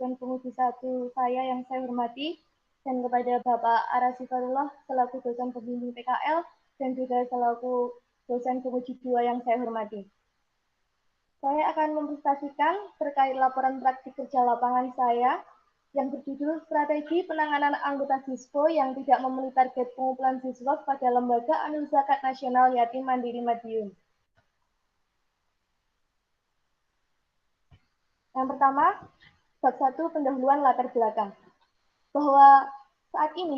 dosen penguji 1 saya yang saya hormati, dan kepada Bapak Ara Sifarullah selaku dosen pembimbing PKL, dan juga selaku dosen penguji 2 yang saya hormati. Saya akan mempresentasikan terkait laporan praktik kerja lapangan saya yang berjudul Strategi Penanganan Anggota Siswo yang Tidak Memenuhi Target Pengumpulan Siswa pada Lembaga Amil Zakat Nasional Yatim Mandiri Madiun. Yang pertama, bab 1 pendahuluan latar belakang. Bahwa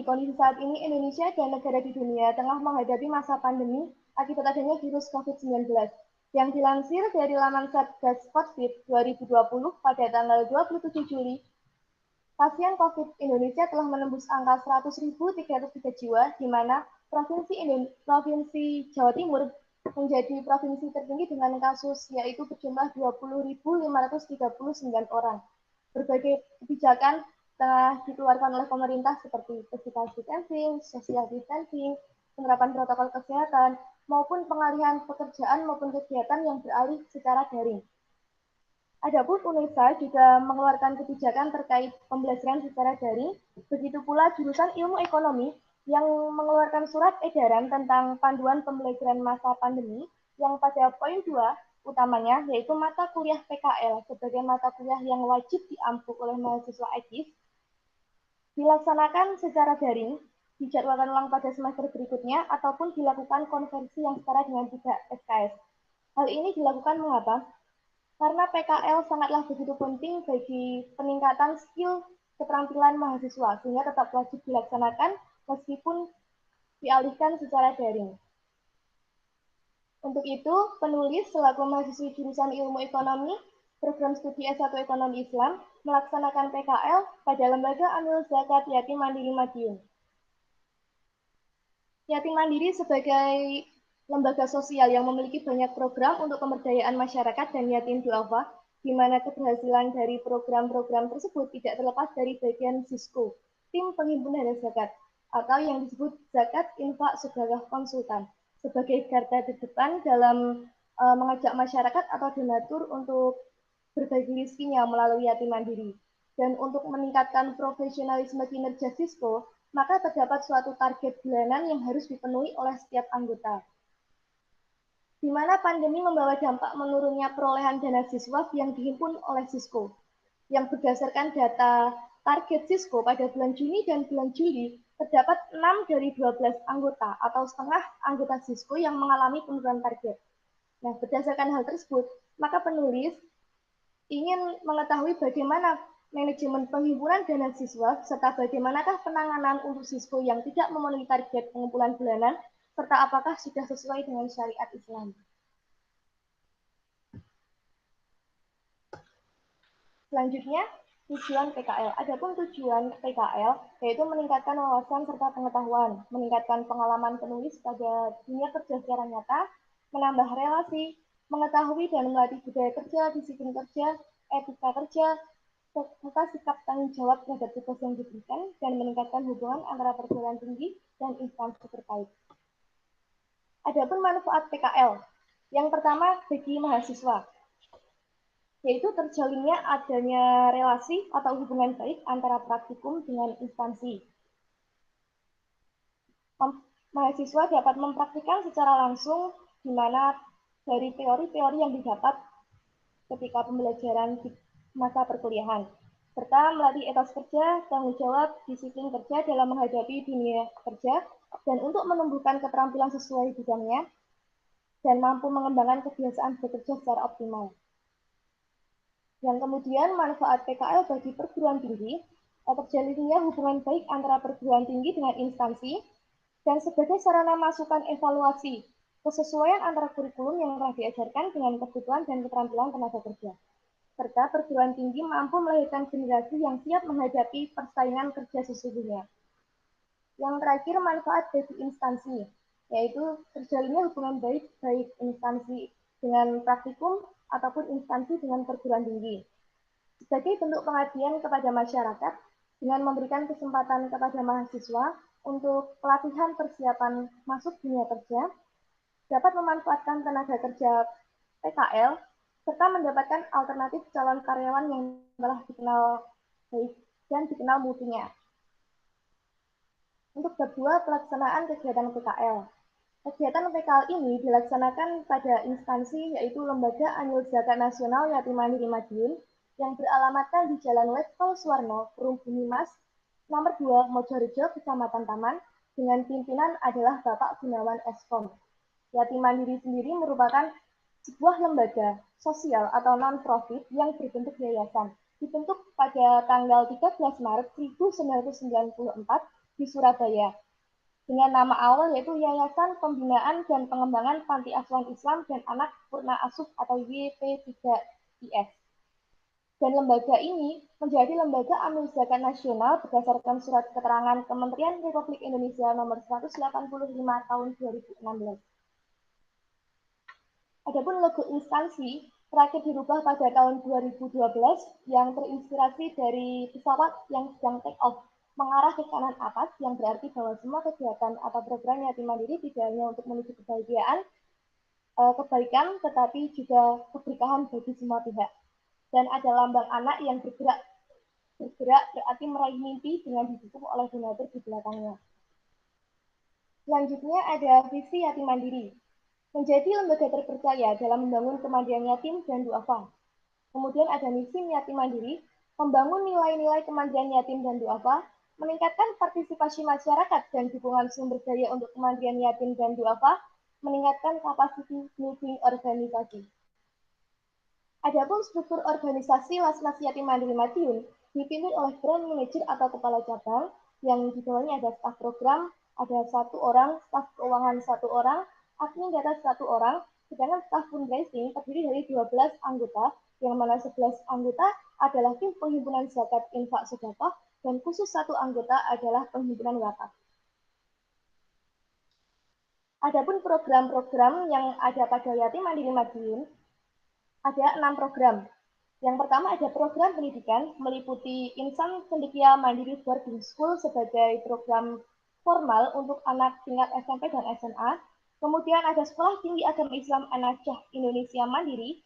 kondisi saat ini Indonesia dan negara di dunia tengah menghadapi masa pandemi akibat adanya virus COVID-19. Yang dilansir dari laman Satgas COVID 2020 pada tanggal 27 Juli, pasien COVID Indonesia telah menembus angka 100.303 jiwa, di mana Provinsi Jawa Timur menjadi provinsi tertinggi dengan kasus, yaitu berjumlah 20.539 orang. Berbagai kebijakan telah dikeluarkan oleh pemerintah seperti physical distancing, social distancing, penerapan protokol kesehatan, maupun pengalihan pekerjaan maupun kegiatan yang beralih secara daring. Adapun UNESA juga mengeluarkan kebijakan terkait pembelajaran secara daring, begitu pula jurusan ilmu ekonomi yang mengeluarkan surat edaran tentang panduan pembelajaran masa pandemi yang pada poin 2 utamanya yaitu mata kuliah PKL sebagai mata kuliah yang wajib diampu oleh mahasiswa eksis dilaksanakan secara daring, dijadwalkan ulang pada semester berikutnya, ataupun dilakukan konversi yang setara dengan 3 SKS. Hal ini dilakukan mengapa? Karena PKL sangatlah begitu penting bagi peningkatan skill keterampilan mahasiswa, sehingga tetap wajib dilaksanakan meskipun dialihkan secara daring. Untuk itu, penulis selaku mahasiswi jurusan ilmu ekonomi, program studi S1 Ekonomi Islam, melaksanakan PKL pada Lembaga Amil Zakat Yatim Mandiri Madiun. Yatim Mandiri sebagai lembaga sosial yang memiliki banyak program untuk pemberdayaan masyarakat dan yatim duafa, di mana keberhasilan dari program-program tersebut tidak terlepas dari bagian SISKO, tim penghimpun dana zakat, atau yang disebut zakat infak sedekah konsultan, sebagai garda terdepan dalam mengajak masyarakat atau donatur untuk berbagi rezekinya melalui yatim mandiri. Dan untuk meningkatkan profesionalisme kinerja SISKO, maka terdapat suatu target bulanan yang harus dipenuhi oleh setiap anggota. Di mana pandemi membawa dampak menurunnya perolehan dana siswa yang dihimpun oleh SISKO. Yang berdasarkan data target SISKO pada bulan Juni dan bulan Juli, terdapat 6 dari 12 anggota atau setengah anggota SISKO yang mengalami penurunan target. Nah, berdasarkan hal tersebut, maka penulis ingin mengetahui bagaimana manajemen penghimpunan dana siswa, serta bagaimanakah penanganan untuk siswa yang tidak memenuhi target pengumpulan bulanan, serta apakah sudah sesuai dengan syariat Islam. Selanjutnya, tujuan PKL. Adapun tujuan PKL yaitu meningkatkan wawasan serta pengetahuan, meningkatkan pengalaman penulis pada dunia kerja secara nyata, menambah relasi, mengetahui dan melatih budaya kerja, disiplin kerja, etika kerja, serta sikap tanggung jawab terhadap tugas yang diberikan, dan meningkatkan hubungan antara perguruan tinggi dan instansi terkait. Adapun manfaat PKL. Yang pertama bagi mahasiswa, yaitu terjalinnya adanya relasi atau hubungan baik antara praktikum dengan instansi. Mahasiswa dapat mempraktikkan secara langsung di mana dari teori-teori yang didapat ketika pembelajaran di masa perkuliahan, serta melatih etos kerja, tanggung jawab, disiplin kerja dalam menghadapi dunia kerja, dan untuk menumbuhkan keterampilan sesuai bidangnya, dan mampu mengembangkan kebiasaan bekerja secara optimal. Yang kemudian manfaat PKL bagi perguruan tinggi, terjalinnya hubungan baik antara perguruan tinggi dengan instansi, dan sebagai sarana masukan evaluasi kesesuaian antara kurikulum yang telah diajarkan dengan kebutuhan dan keterampilan tenaga kerja. Serta perguruan tinggi mampu melahirkan generasi yang siap menghadapi persaingan kerja sesungguhnya. Yang terakhir, manfaat bagi instansi, yaitu terjalinnya hubungan baik instansi dengan praktikum ataupun instansi dengan perguruan tinggi. Sebagai bentuk pengabdian kepada masyarakat, dengan memberikan kesempatan kepada mahasiswa untuk pelatihan persiapan masuk dunia kerja, dapat memanfaatkan tenaga kerja PKL, serta mendapatkan alternatif calon karyawan yang telah dikenal baik dan dikenal mutunya. Untuk bab 2, pelaksanaan kegiatan PKL. Kegiatan PKL ini dilaksanakan pada instansi yaitu Lembaga Anil Zakat Nasional Yatim Mandiri Madiun yang beralamatkan di Jalan Letkol Suwarno, Perum Bumi Mas, nomor 2, Mojorejo, Kecamatan Taman, dengan pimpinan adalah Bapak Gunawan Eskom. Yatim Mandiri sendiri merupakan sebuah lembaga sosial atau non-profit yang berbentuk yayasan. Dibentuk pada tanggal 13 Maret 1994 di Surabaya dengan nama awal yaitu Yayasan Pembinaan dan Pengembangan Panti Asuhan Islam dan Anak Purna Asuh atau YP3IS. Dan lembaga ini menjadi lembaga amil zakat nasional berdasarkan surat keterangan Kementerian Republik Indonesia nomor 185 tahun 2016. Adapun logo instansi terakhir dirubah pada tahun 2012 yang terinspirasi dari pesawat yang sedang take off mengarah ke kanan atas yang berarti bahwa semua kegiatan atau program yatim mandiri tidak hanya untuk menuju kebahagiaan, kebaikan, tetapi juga keberkahan bagi semua pihak. Dan ada lambang anak yang bergerak berarti meraih mimpi dengan didukung oleh donatur di belakangnya. Selanjutnya ada visi yatim mandiri. Menjadi lembaga terpercaya dalam membangun kemandirian yatim dan duafa. Kemudian ada misi yatim mandiri, membangun nilai-nilai kemandirian yatim dan duafa, meningkatkan partisipasi masyarakat dan dukungan sumber daya untuk kemandirian yatim dan duafa, meningkatkan kapasiti building organisasi. Adapun struktur organisasi Lasmas Yatim Mandiri Madiun dipimpin oleh brand manager atau kepala cabang yang di bawahnya ada staf program, ada 1 orang, staf keuangan 1 orang, admin data 1 orang, sedangkan staf fundraising terdiri dari 12 anggota, yang mana 11 anggota adalah tim penghimpunan zakat infak sedekah dan khusus 1 anggota adalah penghimpunan wakaf. Adapun program-program yang ada pada Yatim Mandiri Madiun ada 6 program. Yang pertama ada program pendidikan meliputi Insan Cendekia Mandiri Boarding School sebagai program formal untuk anak tingkat SMP dan SMA. Kemudian ada Sekolah Tinggi Agama Islam An-Najah Indonesia Mandiri,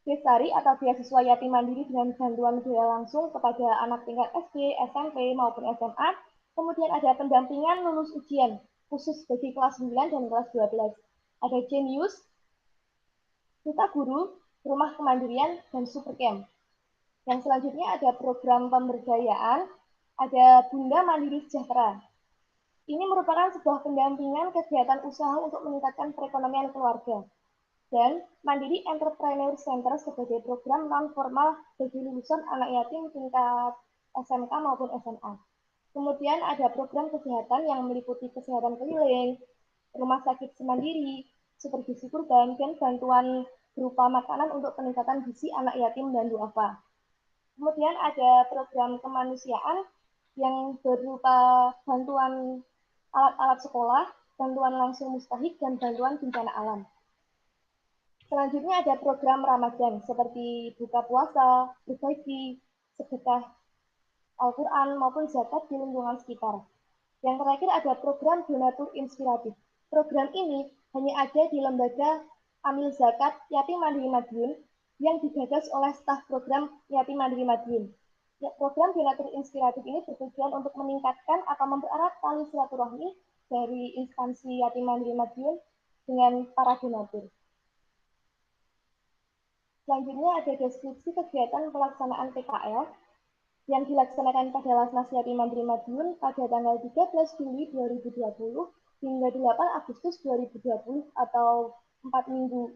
Bestari atau beasiswa yatim mandiri dengan bantuan biaya langsung kepada anak tingkat SD, SMP maupun SMA. Kemudian ada pendampingan lulus ujian khusus bagi kelas 9 dan kelas 12. Ada Genius, Duta Guru, Rumah Kemandirian, dan Supercamp. Yang selanjutnya ada program pemberdayaan, ada Bunda Mandiri Sejahtera. Ini merupakan sebuah pendampingan kegiatan usaha untuk meningkatkan perekonomian keluarga. Dan Mandiri Entrepreneur Center sebagai program non-formal bagi lulusan anak yatim tingkat SMK maupun SMA. Kemudian ada program kesehatan yang meliputi kesehatan keliling, rumah sakit semandiri, supervisi kurban, dan bantuan berupa makanan untuk peningkatan gizi anak yatim dan duafa. Kemudian ada program kemanusiaan yang berupa bantuan alat-alat sekolah, bantuan langsung mustahik, dan bantuan bencana alam. Selanjutnya ada program Ramadan seperti buka puasa, berbagi, sedekah Al-Quran maupun zakat di lingkungan sekitar. Yang terakhir ada program donatur inspiratif. Program ini hanya ada di lembaga amil zakat Yatim Mandiri Madiun yang digagas oleh staf program Yatim Mandiri Madiun. Ya, program donatur inspiratif ini bertujuan untuk meningkatkan atau mempererat tali silaturahmi dari instansi Yatim Mandiri Madiun dengan para donatur. Selanjutnya ada deskripsi kegiatan pelaksanaan PKL yang dilaksanakan pada Lasmas Yatim Mandiri Madiun pada tanggal 13 Juli 2020 hingga 8 Agustus 2020 atau 4 minggu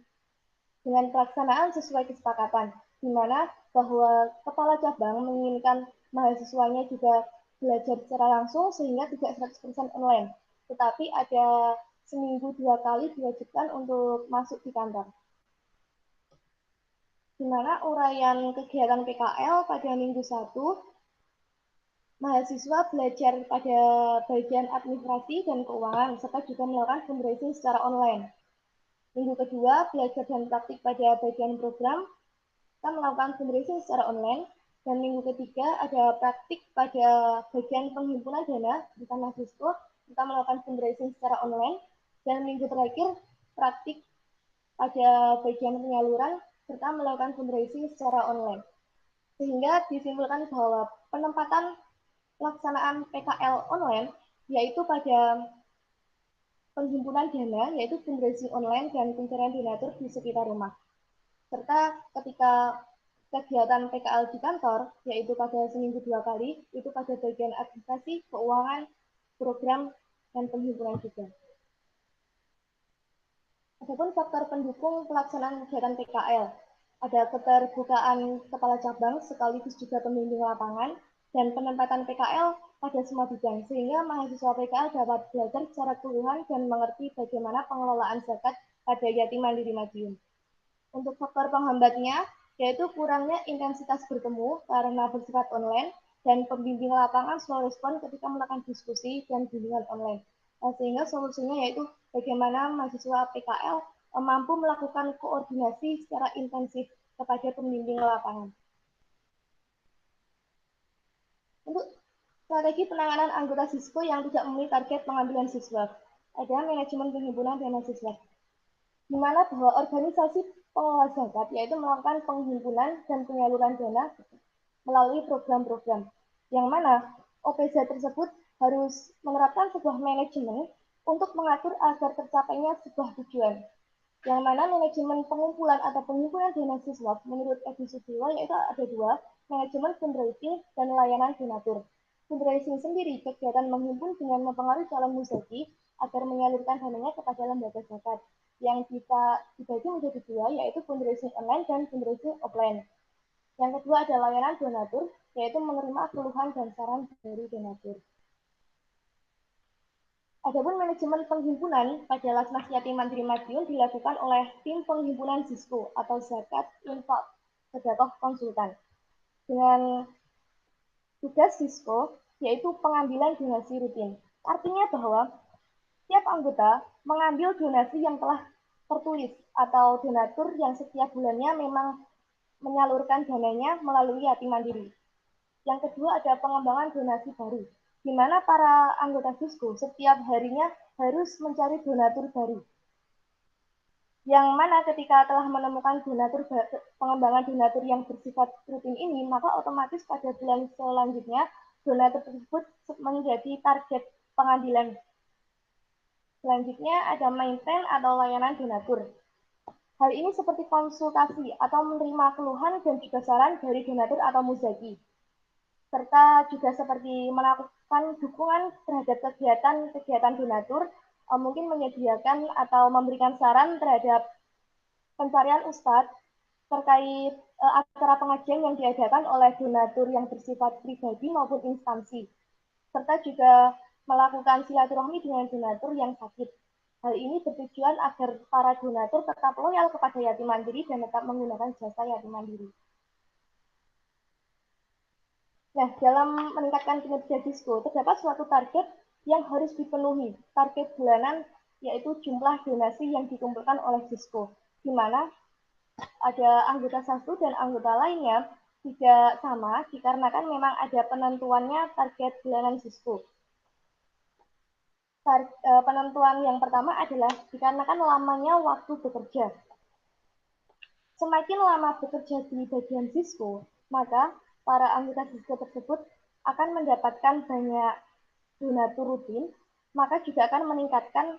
dengan pelaksanaan sesuai kesepakatan, di mana bahwa kepala cabang menginginkan mahasiswanya juga belajar secara langsung sehingga tidak 100% online, tetapi ada seminggu 2 kali diwajibkan untuk masuk di kantor. Di mana uraian kegiatan PKL pada minggu 1, mahasiswa belajar pada bagian administrasi dan keuangan, serta juga melakukan fundraising secara online. Minggu kedua, belajar dan praktik pada bagian program, kita melakukan fundraising secara online. Dan minggu ketiga, ada praktik pada bagian penghimpunan dana, bukan mahasiswa, kita melakukan fundraising secara online. Dan minggu terakhir, praktik pada bagian penyaluran, serta melakukan fundraising secara online. Sehingga disimpulkan bahwa penempatan pelaksanaan PKL online yaitu pada penghimpunan dana, yaitu fundraising online dan pencarian donatur di sekitar rumah. Serta ketika kegiatan PKL di kantor, yaitu pada seminggu 2 kali, itu pada bagian administrasi, keuangan, program, dan penghimpunan juga. Adapun faktor pendukung pelaksanaan kegiatan PKL, ada keterbukaan kepala cabang sekaligus juga pembimbing lapangan dan penempatan PKL pada semua bidang, sehingga mahasiswa PKL dapat belajar secara keseluruhan dan mengerti bagaimana pengelolaan zakat pada yatim mandiri Madiun. Untuk faktor penghambatnya, yaitu kurangnya intensitas bertemu karena bersifat online dan pembimbing lapangan slow respon ketika melakukan diskusi dan bimbingan online. Sehingga solusinya yaitu bagaimana mahasiswa PKL mampu melakukan koordinasi secara intensif kepada pembimbing lapangan. Untuk strategi penanganan anggota siswa yang tidak memenuhi target pengambilan siswa, ada manajemen penghimpunan dana siswa, di mana bahwa organisasi pengelola zakat yaitu melakukan penghimpunan dan penyaluran dana melalui program-program, yang mana OPZ tersebut harus menerapkan sebuah manajemen untuk mengatur agar tercapainya sebuah tujuan, yang mana manajemen pengumpulan atau penghimpunan dana siswa menurut Edi Sujiwo yaitu ada dua, manajemen fundraising dan layanan donatur. Fundraising sendiri kegiatan menghimpun dengan mempengaruhi calon muzaki agar menyalurkan dananya kepada lembaga zakat yang bisa dibagi menjadi dua, yaitu fundraising online dan fundraising offline. Yang kedua ada layanan donatur, yaitu menerima keluhan dan saran dari donatur. Adapun manajemen penghimpunan pada Lasnas Yatim Mandiri Madiun dilakukan oleh tim penghimpunan Zisko atau Zakat Infak Sedekah Konsultan. Dengan tugas Zisko yaitu pengambilan donasi rutin. Artinya bahwa tiap anggota mengambil donasi yang telah tertulis atau donatur yang setiap bulannya memang menyalurkan dananya melalui yatim mandiri. Yang kedua ada pengembangan donasi baru, di mana para anggota Disko setiap harinya harus mencari donatur baru. Yang mana ketika telah menemukan donatur pengembangan donatur yang bersifat rutin ini, maka otomatis pada bulan selanjutnya donatur tersebut menjadi target pengambilan. Selanjutnya ada maintain atau layanan donatur. Hal ini seperti konsultasi atau menerima keluhan dan juga saran dari donatur atau muzaki, serta juga seperti melakukan dukungan terhadap kegiatan donatur, mungkin menyediakan atau memberikan saran terhadap pencarian ustadz terkait acara pengajian yang diadakan oleh donatur yang bersifat pribadi maupun instansi, serta juga melakukan silaturahmi dengan donatur yang sakit. Hal ini bertujuan agar para donatur tetap loyal kepada yatim mandiri dan tetap menggunakan jasa yatim mandiri. Nah, dalam meningkatkan kinerja Disko, terdapat suatu target yang harus dipenuhi. Target bulanan yaitu jumlah donasi yang dikumpulkan oleh Disko, di mana ada anggota satu dan anggota lainnya tidak sama dikarenakan memang ada penentuannya target bulanan Disko. Penentuan yang pertama adalah dikarenakan lamanya waktu bekerja. Semakin lama bekerja di bagian Disko, maka para anggota Disko tersebut akan mendapatkan banyak donatur rutin, maka juga akan meningkatkan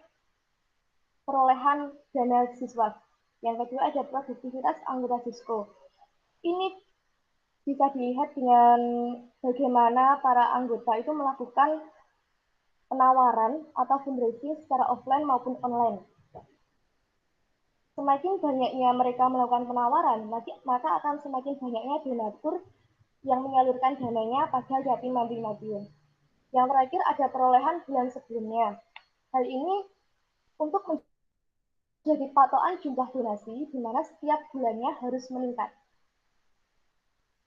perolehan dana siswa. Yang kedua ada produktivitas anggota Disko. Ini bisa dilihat dengan bagaimana para anggota itu melakukan penawaran atau fundraising secara offline maupun online. Semakin banyaknya mereka melakukan penawaran, maka akan semakin banyaknya donatur yang menyalurkan dananya pada yatim mandiri Madiun. Yang terakhir ada perolehan bulan sebelumnya. Hal ini untuk menjadi patokan jumlah donasi, di mana setiap bulannya harus meningkat.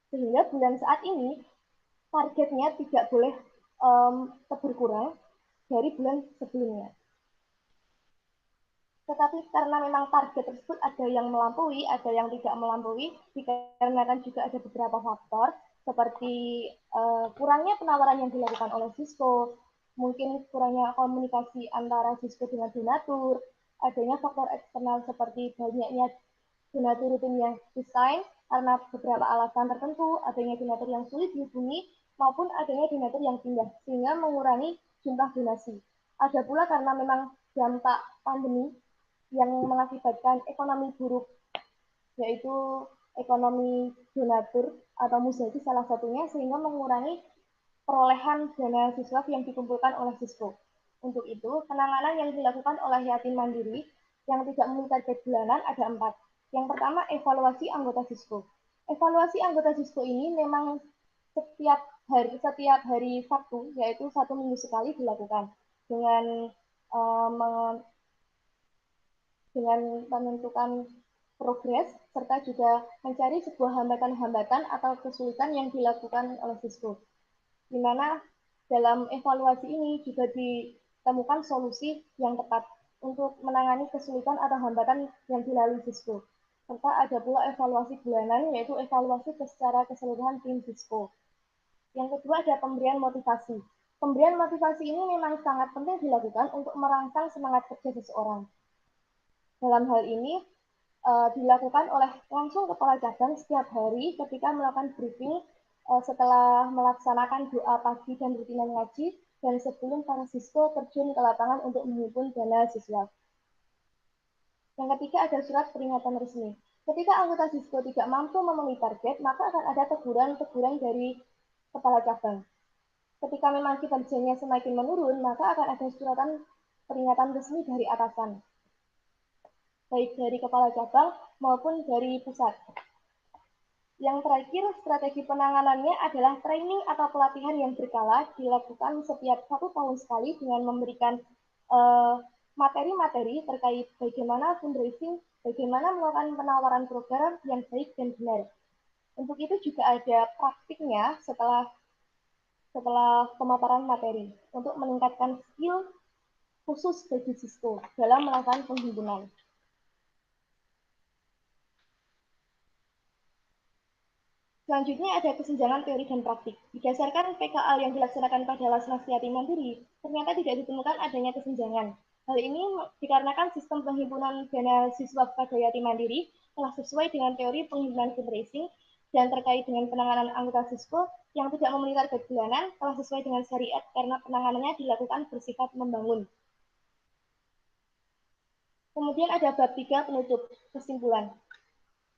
Sehingga bulan saat ini targetnya tidak boleh berkurang dari bulan sebelumnya. Tetapi karena memang target tersebut ada yang melampaui, ada yang tidak melampaui, dikarenakan juga ada beberapa faktor, seperti kurangnya penawaran yang dilakukan oleh Disko, mungkin kurangnya komunikasi antara Disko dengan donatur, adanya faktor eksternal seperti banyaknya donatur rutin yang desain, karena beberapa alasan tertentu, adanya donatur yang sulit dihubungi maupun adanya donatur yang pindah, sehingga mengurangi jumlah donasi. Ada pula karena memang dampak pandemi yang mengakibatkan ekonomi buruk, yaitu ekonomi donatur atau muzaki salah satunya, sehingga mengurangi perolehan dana siswa yang dikumpulkan oleh Sisko. Untuk itu, penanganan yang dilakukan oleh yatim mandiri yang tidak memenuhi target bulanan ada 4. Yang pertama, evaluasi anggota Sisko. Evaluasi anggota Sisko ini memang setiap hari Sabtu, yaitu 1 minggu sekali dilakukan dengan dengan menentukan progres serta juga mencari sebuah hambatan-hambatan atau kesulitan yang dilakukan oleh Sisko. Di mana dalam evaluasi ini juga ditemukan solusi yang tepat untuk menangani kesulitan atau hambatan yang dilalui Sisko. Serta ada pula evaluasi bulanan, yaitu evaluasi secara keseluruhan tim Sisko. Yang kedua ada pemberian motivasi. Pemberian motivasi ini memang sangat penting dilakukan untuk merangsang semangat kerja seseorang. Dalam hal ini dilakukan oleh langsung kepala cabang setiap hari ketika melakukan briefing setelah melaksanakan doa pagi dan rutinan ngaji dan sebelum para siswa terjun ke lapangan untuk menghimpun dana siswa. Yang ketiga ada surat peringatan resmi. Ketika anggota siswa tidak mampu memenuhi target, maka akan ada teguran-teguran dari kepala cabang. Ketika memang kinerjanya semakin menurun, maka akan ada suratan peringatan resmi dari atasan, baik dari kepala cabang maupun dari pusat. Yang terakhir, strategi penanganannya adalah training atau pelatihan yang berkala dilakukan setiap 1 tahun sekali dengan memberikan materi-materi terkait bagaimana fundraising, bagaimana melakukan penawaran program yang baik dan benar. Untuk itu juga ada praktiknya setelah pemaparan materi untuk meningkatkan skill khusus bagi Sisko dalam melakukan penghimpunan. Selanjutnya ada kesenjangan teori dan praktik. Berdasarkan PKL yang dilaksanakan pada Lasnas Yatim Mandiri, ternyata tidak ditemukan adanya kesenjangan. Hal ini dikarenakan sistem penghimpunan dana siswa pada yatim mandiri telah sesuai dengan teori penghimpunan fundraising dan terkait dengan penanganan anggota siswa yang tidak memenuhi target bulanan telah sesuai dengan syariat karena penanganannya dilakukan bersifat membangun. Kemudian ada bab 3 penutup kesimpulan.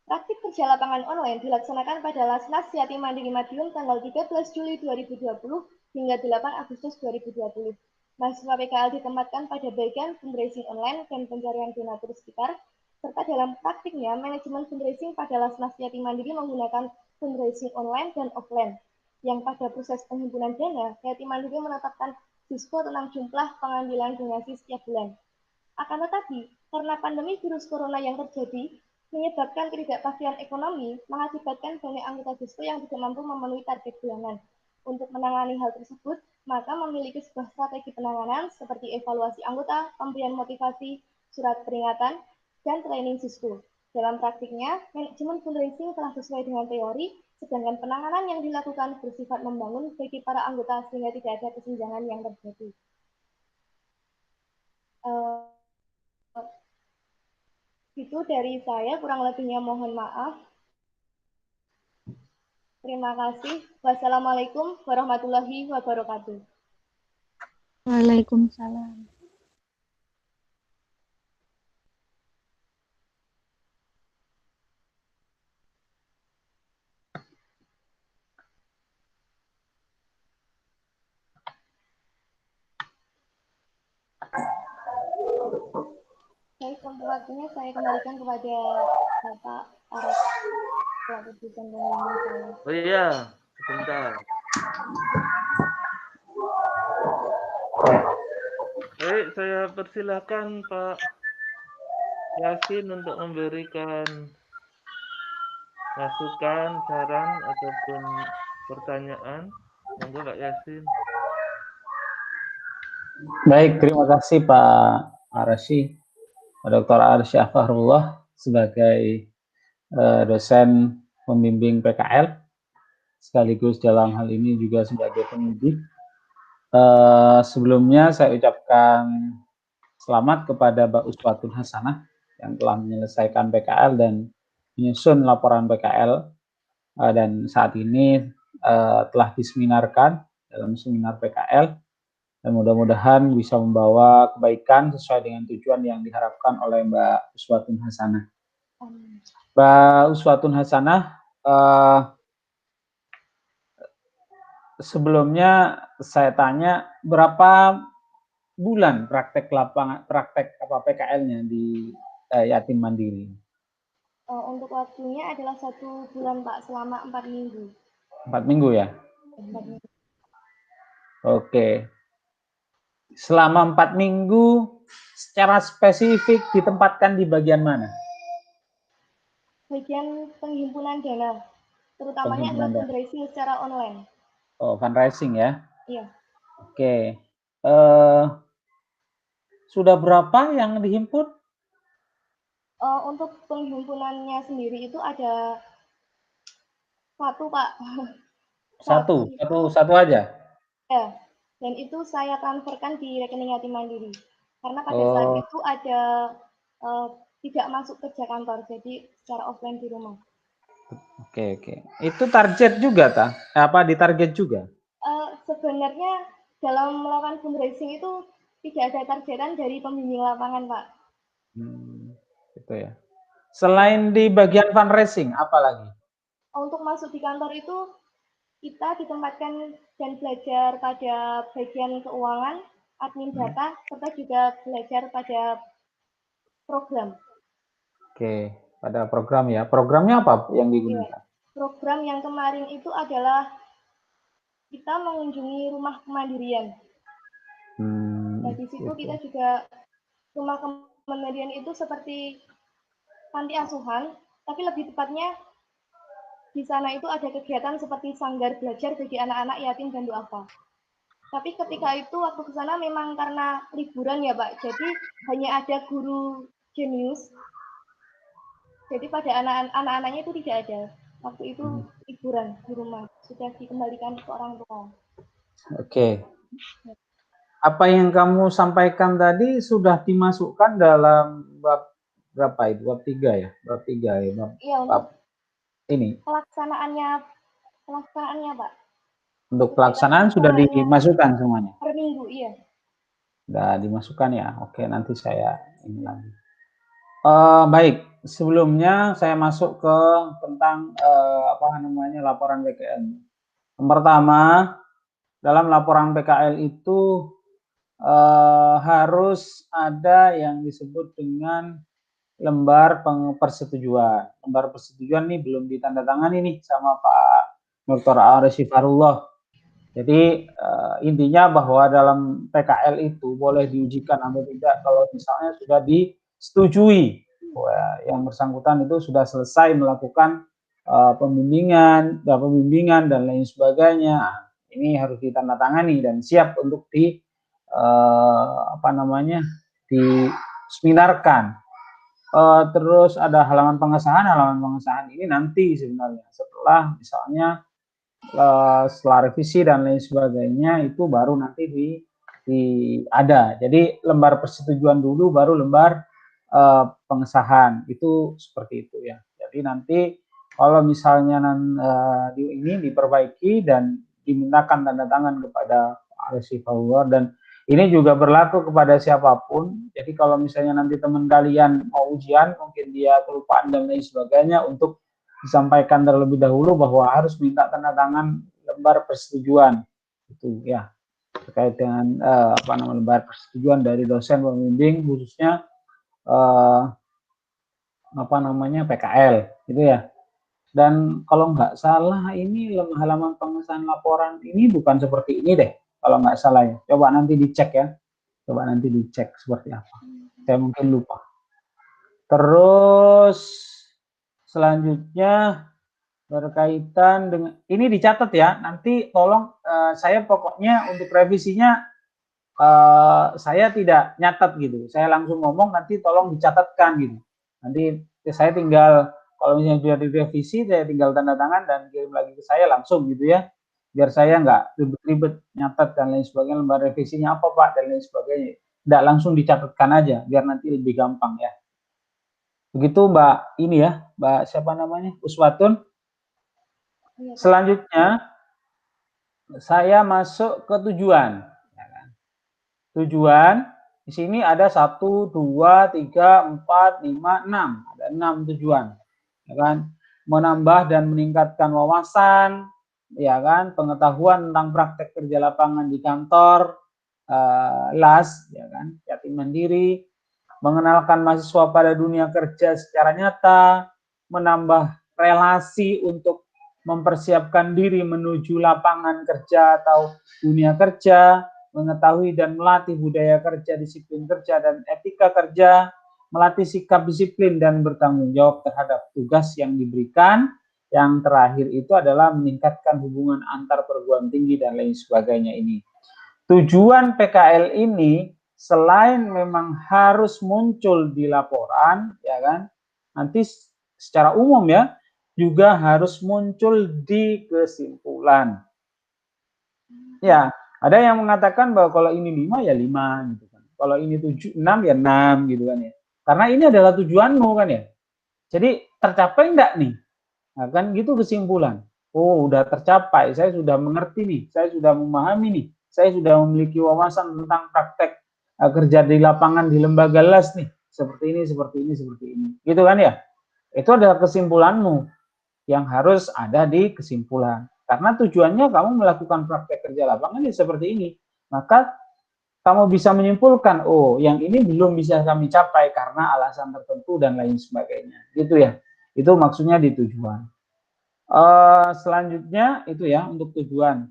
Praktik kerja lapangan online dilaksanakan pada Lasnas Yatim Mandiri Madiun tanggal 13 Juli 2020 hingga 8 Agustus 2020. Mahasiswa PKL ditempatkan pada bagian fundraising online dan pencarian donatur sekitar, serta dalam praktiknya manajemen fundraising pada Lasnas Yatim Mandiri menggunakan fundraising online dan offline. Yang pada proses penghimpunan dana, Yatim Mandiri menetapkan disko tentang jumlah pengambilan donasi setiap bulan. Akan tetapi, karena pandemi virus corona yang terjadi, menyebabkan ketidakpastian ekonomi, mengakibatkan banyak anggota disko yang tidak mampu memenuhi target bulanan. Untuk menangani hal tersebut, maka memiliki sebuah strategi penanganan seperti evaluasi anggota, pemberian motivasi, surat peringatan, dan training Sisko. Dalam praktiknya, manajemen fundraising telah sesuai dengan teori, sedangkan penanganan yang dilakukan bersifat membangun bagi para anggota sehingga tidak ada kesenjangan yang terjadi. Itu dari saya, kurang lebihnya mohon maaf. Terima kasih. Wassalamualaikum warahmatullahi wabarakatuh. Waalaikumsalam. Baik, untuk waktunya saya kembalikan kepada Bapak Aras selaku dosen pembimbing saya. Oh iya, sebentar. Baik, saya persilakan Pak Yasin untuk memberikan masukan, saran, ataupun pertanyaan. Monggo Pak Yasin. Baik, terima kasih Pak Arasy, Dr. Arsy Fahrullah sebagai dosen pembimbing PKL, sekaligus dalam hal ini juga sebagai pendidik. Sebelumnya saya ucapkan selamat kepada Mbak Uswatun Hasanah yang telah menyelesaikan PKL dan menyusun laporan PKL dan saat ini telah diseminarkan dalam seminar PKL dan mudah-mudahan bisa membawa kebaikan sesuai dengan tujuan yang diharapkan oleh Mbak Uswatun Hasanah. Mbak Uswatun Hasanah, sebelumnya saya tanya berapa bulan praktek PKL-nya di yatim mandiri? Untuk waktunya adalah 1 bulan Pak, selama 4 minggu. 4 minggu ya? 4 minggu. Oke. Selama 4 minggu secara spesifik ditempatkan di bagian mana? Bagian penghimpunan dana, terutamanya adalah fundraising secara online. Oh, fundraising ya? Iya. Oke. Sudah berapa yang dihimpun? Untuk penghimpunannya sendiri itu ada 1 Pak. Satu aja? Ya, dan itu saya transferkan di rekening yatim mandiri. Karena pada saat itu ada tidak masuk kerja kantor, jadi secara offline di rumah. Oke. Itu target juga, apa ditarget juga? Sebenarnya dalam melakukan fundraising itu tidak ada targetan dari pembimbing lapangan, Pak. Gitu ya. Selain di bagian fundraising, apa lagi? Untuk masuk di kantor itu kita ditempatkan dan belajar pada bagian keuangan, admin data, serta juga belajar pada program. Oke, pada program ya. Programnya apa yang digunakan? Program yang kemarin itu adalah kita mengunjungi rumah kemandirian. Nah, di situ kita juga rumah kemandirian itu seperti panti asuhan, tapi lebih tepatnya di sana itu ada kegiatan seperti sanggar belajar bagi anak-anak yatim dan duafa. Tapi ketika itu waktu ke sana memang karena liburan ya Pak, jadi hanya ada guru jenius. Jadi pada anak-anaknya itu tidak ada. Waktu itu liburan di rumah, sudah dikembalikan ke orang tua. Oke. Apa yang kamu sampaikan tadi sudah dimasukkan dalam bab berapa itu? Bab 3 ya? Bab 3 ya? Iya, untuk ini. Pelaksanaannya Pak. Untuk pelaksanaan sudah dimasukkan semuanya? Per minggu, iya. Sudah dimasukkan ya? Oke, nanti saya ini lagi. Baik, sebelumnya saya masuk ke tentang laporan PKL. Yang pertama, dalam laporan PKL itu harus ada yang disebut dengan lembar persetujuan. Lembar persetujuan ini belum ditandatangani nih sama Pak Dr. Arif Sifarullah. Jadi intinya bahwa dalam PKL itu boleh diujikan atau tidak kalau misalnya sudah disetujui yang bersangkutan itu sudah selesai melakukan pembimbingan dan lain sebagainya. Ini harus ditandatangani dan siap untuk diseminarkan. Terus ada halaman pengesahan ini nanti sebenarnya setelah misalnya setelah revisi dan lain sebagainya itu baru nanti ada. Jadi lembar persetujuan dulu baru lembar pengesahan itu seperti itu ya. Jadi nanti kalau misalnya ini diperbaiki dan dimintakan tanda tangan kepada Arif dan ini juga berlaku kepada siapapun. Jadi kalau misalnya nanti teman kalian mau ujian, mungkin dia kelupaan dan lain sebagainya, untuk disampaikan terlebih dahulu bahwa harus minta tanda tangan lembar persetujuan. Itu ya terkait dengan lembar persetujuan dari dosen pembimbing khususnya PKL gitu ya. Dan kalau nggak salah ini halaman pengesahan laporan ini bukan seperti ini deh, kalau nggak salah ya. Coba nanti dicek ya. Coba nanti dicek seperti apa. Saya mungkin lupa. Terus selanjutnya berkaitan dengan ini dicatat ya. Nanti tolong saya pokoknya untuk revisinya saya tidak nyatat gitu. Saya langsung ngomong, nanti tolong dicatatkan gitu. Nanti saya tinggal kalau misalnya sudah direvisi, saya tinggal tanda tangan dan kirim lagi ke saya langsung gitu ya. Biar saya nggak ribet-ribet nyatat dan lain sebagainya, lembar revisinya apa Pak dan lain sebagainya. Tidak langsung dicatatkan aja, biar nanti lebih gampang ya. Begitu Mbak ini ya, Mbak siapa namanya? Uswatun. Iya, Pak. Selanjutnya saya masuk ke tujuan. Tujuan di sini ada 1, 2, 3, 4, 5, 6. Ada 6 tujuan. Ya kan? Menambah dan meningkatkan wawasan, ya kan? Pengetahuan tentang praktek kerja lapangan di kantor, LAS, ya kan? Yatim mandiri, mengenalkan mahasiswa pada dunia kerja secara nyata, menambah relasi untuk mempersiapkan diri menuju lapangan kerja atau dunia kerja, mengetahui dan melatih budaya kerja, disiplin kerja, dan etika kerja, melatih sikap disiplin dan bertanggung jawab terhadap tugas yang diberikan. Yang terakhir itu adalah meningkatkan hubungan antar perguruan tinggi dan lain sebagainya ini. Tujuan PKL ini selain memang harus muncul di laporan, ya kan, nanti secara umum ya, juga harus muncul di kesimpulan. Ya, ada yang mengatakan bahwa kalau ini 5 ya 5 gitu kan. Kalau ini 7, 6 ya 6 gitu kan ya. Karena ini adalah tujuanmu kan ya. Jadi tercapai enggak nih? Nah, kan gitu kesimpulan. Oh, udah tercapai, saya sudah mengerti nih, saya sudah memahami nih, saya sudah memiliki wawasan tentang praktek kerja di lapangan di lembaga LAS nih, seperti ini, seperti ini, seperti ini. Gitu kan ya? Itu adalah kesimpulanmu yang harus ada di kesimpulan. Karena tujuannya kamu melakukan praktek kerja lapangan ya seperti ini. Maka kamu bisa menyimpulkan, oh yang ini belum bisa kami capai karena alasan tertentu dan lain sebagainya. Gitu ya. Itu maksudnya di tujuan. Selanjutnya itu ya untuk tujuan.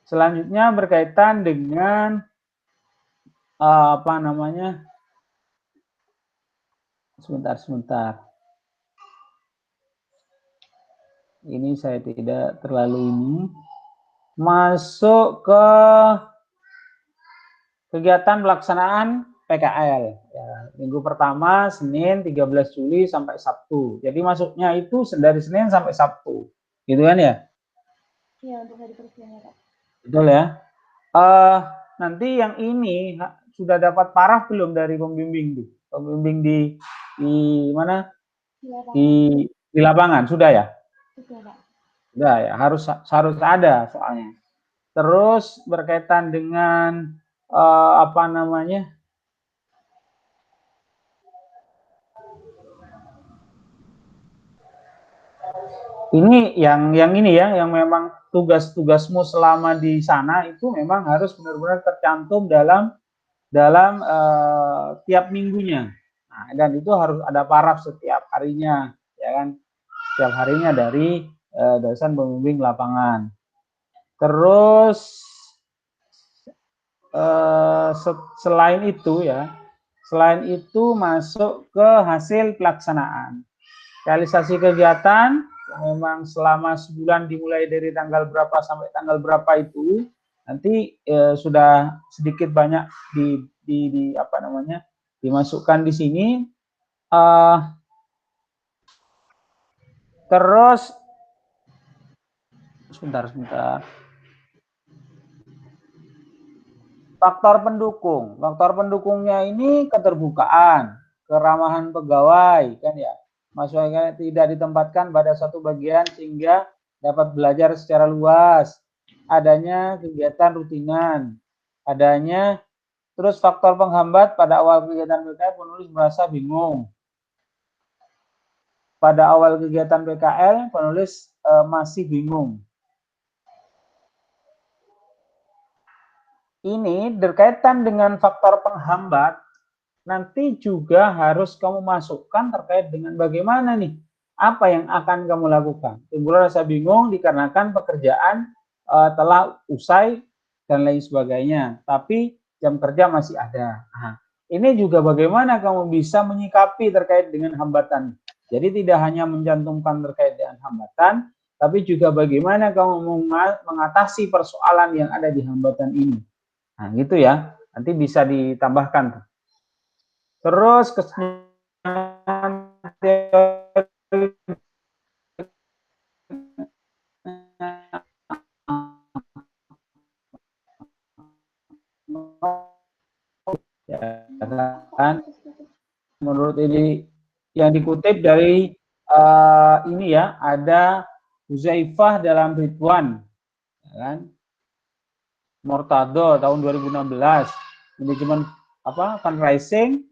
Selanjutnya berkaitan dengan apa namanya? Sebentar. Ini saya tidak terlalu ini. Masuk ke kegiatan pelaksanaan PKL. Ya, minggu pertama Senin 13 Juli sampai Sabtu. Jadi masuknya itu dari Senin sampai Sabtu. Gitu kan ya? Iya, untuk hari kerjanya, Pak. Betul ya. Nanti yang ini sudah dapat paraf belum dari pembimbing tuh? Pembimbing di mana? Di lapangan sudah ya? Sudah, Pak. Sudah ya, harus ada soalnya. Terus berkaitan dengan apa namanya? Ini yang ini ya, yang memang tugas-tugasmu selama di sana itu memang harus benar-benar tercantum dalam tiap minggunya. Nah, dan itu harus ada paraf setiap harinya, ya kan? Setiap harinya dari dosen pembimbing lapangan. Terus selain itu masuk ke hasil pelaksanaan. Realisasi kegiatan yang memang selama sebulan dimulai dari tanggal berapa sampai tanggal berapa itu nanti sudah sedikit banyak di apa namanya dimasukkan di sini. Terus sebentar. Faktor pendukungnya ini keterbukaan, keramahan pegawai, kan ya. Maksudnya tidak ditempatkan pada satu bagian sehingga dapat belajar secara luas. Adanya kegiatan rutinan, adanya terus faktor penghambat pada awal kegiatan PKL penulis merasa bingung. Pada awal kegiatan PKL penulis masih bingung. Ini berkaitan dengan faktor penghambat, nanti juga harus kamu masukkan terkait dengan bagaimana nih, apa yang akan kamu lakukan. Timbul rasa bingung dikarenakan pekerjaan telah usai dan lain sebagainya, tapi jam kerja masih ada. Nah, ini juga bagaimana kamu bisa menyikapi terkait dengan hambatan. Jadi tidak hanya mencantumkan terkait dengan hambatan, tapi juga bagaimana kamu mengatasi persoalan yang ada di hambatan ini. Nah, gitu ya. Nanti bisa ditambahkan. Terus kesenjangan teori ya kan, menurut ini yang dikutip dari ini ya, ada Huzaifah dalam Ridwan, ya kan? Mortado tahun 2016, manajemen fundraising,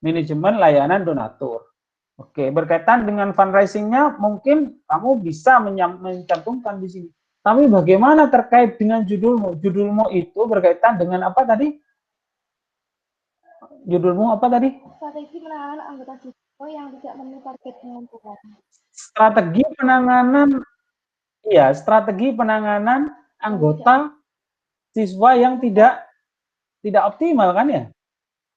manajemen layanan donatur. Oke, berkaitan dengan fundraisingnya mungkin kamu bisa mencantumkan di sini. Tapi bagaimana terkait dengan judulmu? Judulmu itu berkaitan dengan apa tadi? Judulmu apa tadi? Strategi penanganan anggota siswa yang tidak memenuhi target pengumpulkan. Strategi penanganan, iya, strategi penanganan anggota siswa yang tidak optimal kan ya?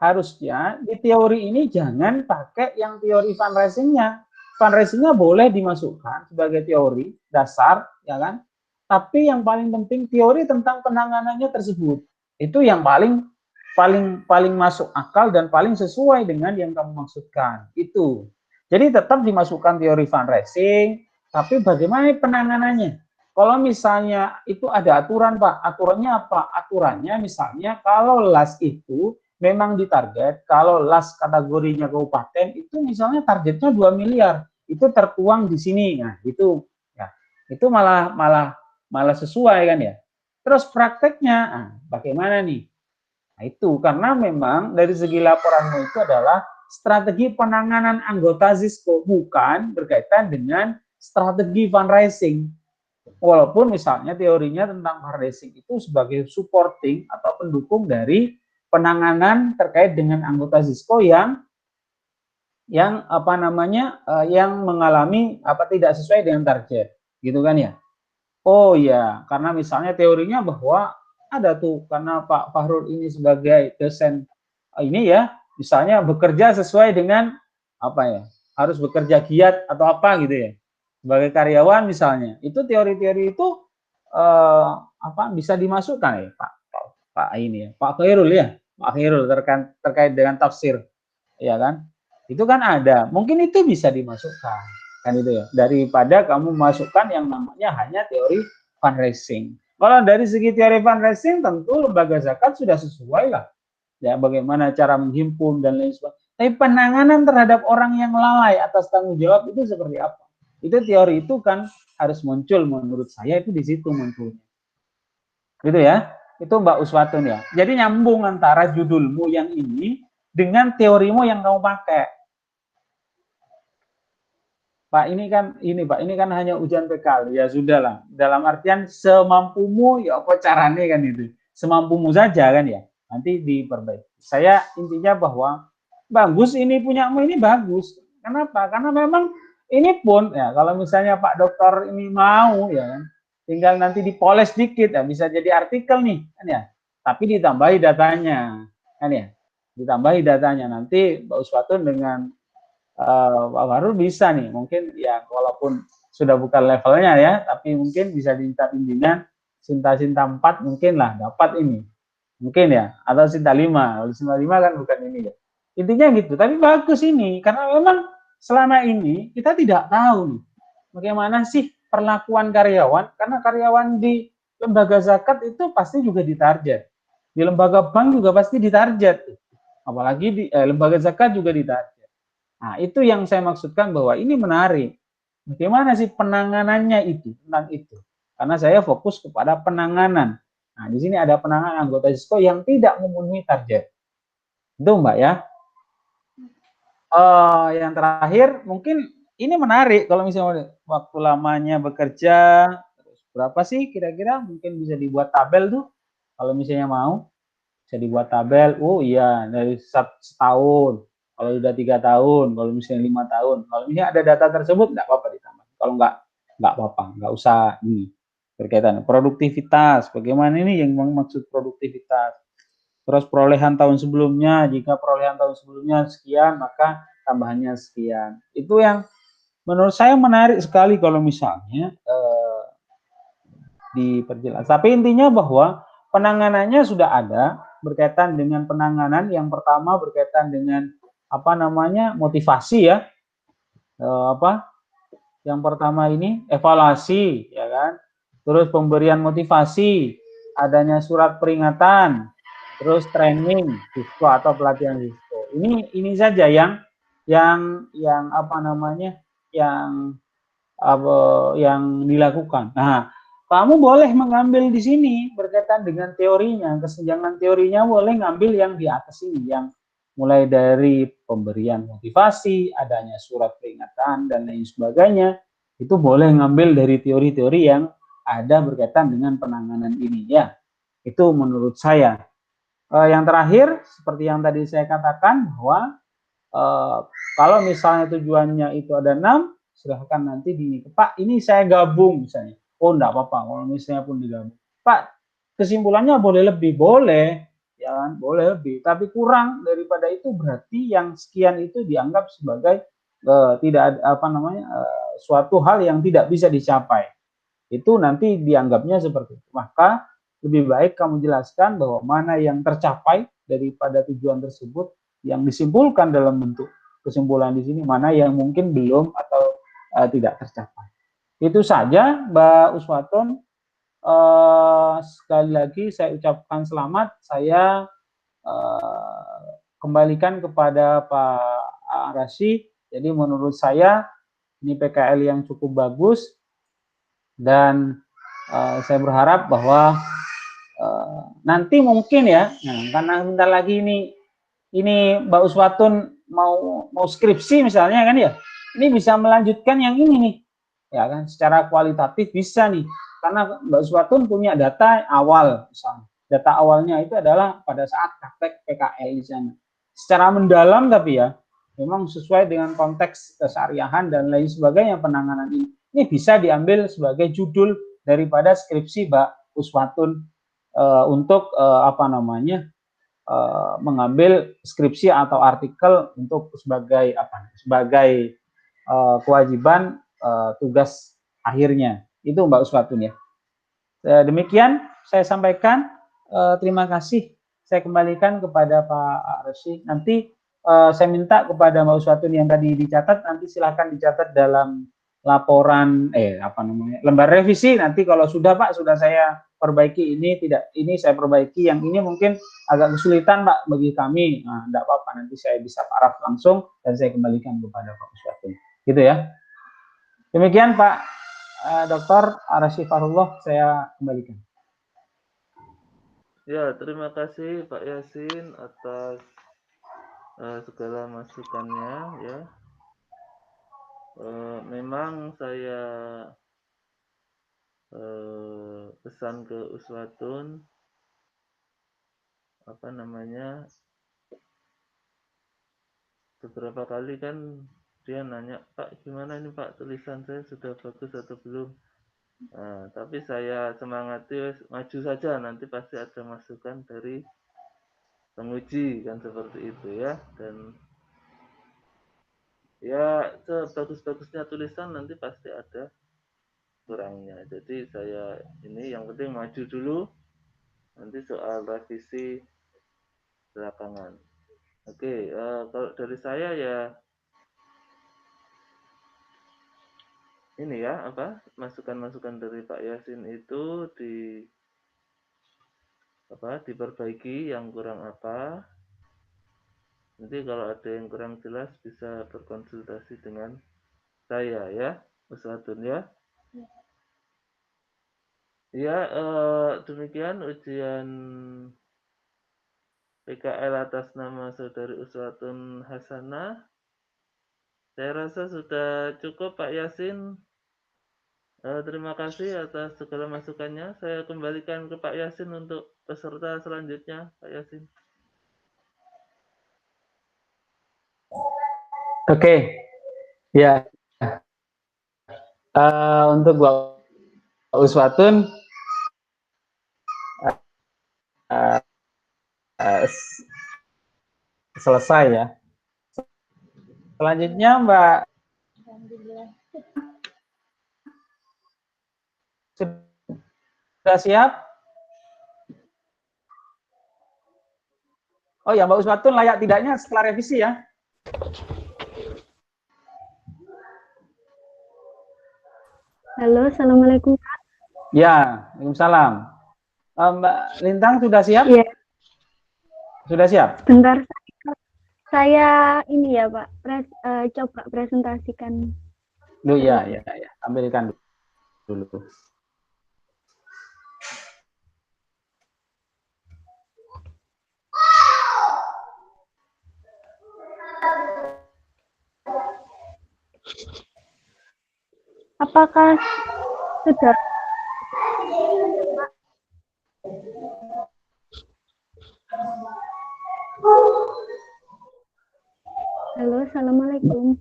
Harusnya di teori ini jangan pakai yang teori fundraisingnya. Fundraisingnya boleh dimasukkan sebagai teori dasar, ya kan? Tapi yang paling penting teori tentang penanganannya tersebut. Itu yang paling masuk akal dan paling sesuai dengan yang kamu maksudkan. Itu. Jadi tetap dimasukkan teori fundraising, tapi bagaimana penanganannya? Kalau misalnya itu ada aturan, Pak. Aturannya apa? Aturannya misalnya kalau LAS itu memang ditarget, kalau LAS kategorinya kabupaten itu misalnya targetnya 2 miliar, itu tertuang di sini. Nah, itu ya. Itu malah sesuai kan ya. Terus prakteknya, bagaimana nih? Nah, itu karena memang dari segi laporanmu itu adalah strategi penanganan anggota ZISCO, bukan berkaitan dengan strategi fundraising. Walaupun misalnya teorinya tentang fundraising itu sebagai supporting atau pendukung dari penanganan terkait dengan anggota ZISCO yang yang mengalami tidak sesuai dengan target, gitu kan ya? Oh ya, karena misalnya teorinya bahwa ada tuh karena Pak Fahrul ini sebagai dosen ini ya, misalnya bekerja sesuai dengan harus bekerja giat atau apa gitu ya, sebagai karyawan misalnya, itu teori-teori itu bisa dimasukkan ya Pak ini ya, Pak Khairul ya, Pak Khairul terkait dengan tafsir, ya kan? Itu kan ada, mungkin itu bisa dimasukkan kan itu ya, daripada kamu masukkan yang namanya hanya teori fundraising. Kalau dari segi teori fundraising tentu lembaga zakat sudah sesuai lah ya, bagaimana cara menghimpun dan lain sebagainya. Tapi penanganan terhadap orang yang lalai atas tanggung jawab itu seperti apa? Itu teori itu kan harus muncul, menurut saya itu di situ munculnya. Gitu ya. Itu Mbak Uswatun ya. Jadi nyambung antara judulmu yang ini dengan teorimu yang kamu pakai. Pak, ini kan hanya ujian PKL, ya sudahlah. Dalam artian semampumu, ya apa caranya kan itu. Semampumu saja kan ya. Nanti diperbaiki. Saya intinya bahwa bagus ini punyamu ini bagus. Kenapa? Karena memang ini pun ya kalau misalnya Pak Dokter ini mau ya kan, tinggal nanti dipoles dikit ya bisa jadi artikel nih kan ya. Tapi ditambahi datanya kan ya. Ditambahi datanya nanti Mbak Uswatun dengan Pak Fahrul bisa nih, mungkin ya walaupun sudah bukan levelnya ya, tapi mungkin bisa diminta bimbingan Sinta 4 mungkin lah dapat ini, mungkin ya, atau Sinta 5, kalau Sinta 5 kan bukan ini ya. Intinya gitu, tapi bagus ini, karena memang selama ini kita tidak tahu nih, bagaimana sih perlakuan karyawan, karena karyawan di lembaga zakat itu pasti juga ditarget, di lembaga bank juga pasti ditarget, apalagi di lembaga zakat juga ditarget. Nah, itu yang saya maksudkan bahwa ini menarik. Bagaimana sih penanganannya itu, tentang itu. Karena saya fokus kepada penanganan. Nah, di sini ada penanganan anggota ZISCO yang tidak memenuhi target. Itu Mbak ya. Yang terakhir, mungkin ini menarik kalau misalnya waktu lamanya bekerja, berapa sih kira-kira mungkin bisa dibuat tabel tuh. Kalau misalnya mau, bisa dibuat tabel. Oh iya, dari setahun. Kalau sudah 3 tahun, kalau misalnya 5 tahun, kalau misalnya ada data tersebut nggak apa-apa ditambah. Kalau nggak apa-apa, nggak usah ini berkaitan produktivitas. Bagaimana ini yang maksud produktivitas? Terus perolehan tahun sebelumnya, jika perolehan tahun sebelumnya sekian, maka tambahannya sekian. Itu yang menurut saya menarik sekali kalau misalnya diperjelas. Tapi intinya bahwa penanganannya sudah ada, berkaitan dengan penanganan. Yang pertama berkaitan dengan motivasi ya, yang pertama ini evaluasi ya kan, terus pemberian motivasi, adanya surat peringatan, terus training siswa atau pelatihan siswa. Ini saja yang yang apa namanya, yang yang dilakukan. Nah, kamu boleh mengambil di sini berkaitan dengan teorinya, kesenjangan teorinya boleh ngambil yang di atas ini, yang mulai dari pemberian motivasi, adanya surat peringatan dan lain sebagainya, itu boleh ngambil dari teori-teori yang ada berkaitan dengan penanganan ini ya. Itu menurut saya. Yang terakhir, seperti yang tadi saya katakan bahwa kalau misalnya tujuannya itu ada 6, silahkan nanti di Pak, ini saya gabung misalnya. Oh, enggak apa-apa kalau misalnya pun digabung. Pak, kesimpulannya boleh lebih, boleh, ya kan, boleh lebih. Tapi kurang daripada itu berarti yang sekian itu dianggap sebagai tidak ada apa namanya suatu hal yang tidak bisa dicapai. Itu nanti dianggapnya seperti itu. Maka lebih baik kamu jelaskan bahwa mana yang tercapai daripada tujuan tersebut yang disimpulkan dalam bentuk kesimpulan di sini, mana yang mungkin belum atau tidak tercapai. Itu saja Mbak Uswatun. Sekali lagi saya ucapkan selamat. Saya kembalikan kepada Pak Arasy. Jadi menurut saya ini PKL yang cukup bagus dan saya berharap bahwa nanti mungkin ya, nah, karena bentar lagi ini Mbak Uswatun mau skripsi misalnya kan ya, ini bisa melanjutkan yang ini nih, ya kan, secara kualitatif bisa nih, karena Mbak Uswatun punya data awal, misalnya data awalnya itu adalah pada saat praktek PKL di sana, secara mendalam tapi ya, memang sesuai dengan konteks keseharian dan lain sebagainya penanganan ini bisa diambil sebagai judul daripada skripsi Mbak Uswatun untuk apa namanya mengambil skripsi atau artikel untuk sebagai apa sebagai kewajiban tugas akhirnya itu Mbak Uswatun ya. Demikian saya sampaikan, terima kasih. Saya kembalikan kepada Pak Arasy. Nanti saya minta kepada Mbak Uswatun yang tadi dicatat, nanti silakan dicatat dalam laporan apa namanya lembar revisi. Nanti kalau sudah Pak, sudah saya perbaiki ini, tidak ini saya perbaiki, yang ini mungkin agak kesulitan Pak bagi kami. Nah, tidak apa-apa, nanti saya bisa paraf langsung dan saya kembalikan kepada Pak Uswatun. Gitu ya. Demikian Pak Dr. Arasy Farullah, saya kembalikan. Ya, terima kasih Pak Yasin atas segala masukannya ya. Memang saya pesan ke Uswatun apa namanya, beberapa kali kan dia nanya, Pak gimana ini Pak, tulisan saya sudah bagus atau belum. Nah, tapi saya semangati maju saja, nanti pasti ada masukan dari penguji kan, seperti itu ya. Dan ya sebagus-bagusnya tulisan nanti pasti ada kurangnya. Jadi saya ini yang penting maju dulu, nanti soal revisi belakangan. Oke, kalau dari saya ya ini ya apa masukan-masukan dari Pak Yasin itu diperbaiki yang kurang apa. Nanti kalau ada yang kurang jelas bisa berkonsultasi dengan saya ya, Uswatun ya. Ya, demikian ujian PKL atas nama Saudari Uswatun Hasanah. Saya rasa sudah cukup Pak Yasin. Terima kasih atas segala masukannya. Saya kembalikan ke Pak Yasin untuk peserta selanjutnya, Pak Yasin. Oke, ya. Untuk Mbak Uswatun selesai ya. Selanjutnya Mbak sudah siap? Oh ya, Mbak Uswatun layak tidaknya setelah revisi ya. Halo, Assalamualaikum. Ya, Waalaikumsalam. Mbak Lintang sudah siap? Iya. Sudah siap? Bentar. Saya ini ya Pak, coba presentasikan. Duh, ya, ambilkan dulu. Apakah sudah? Halo, assalamualaikum.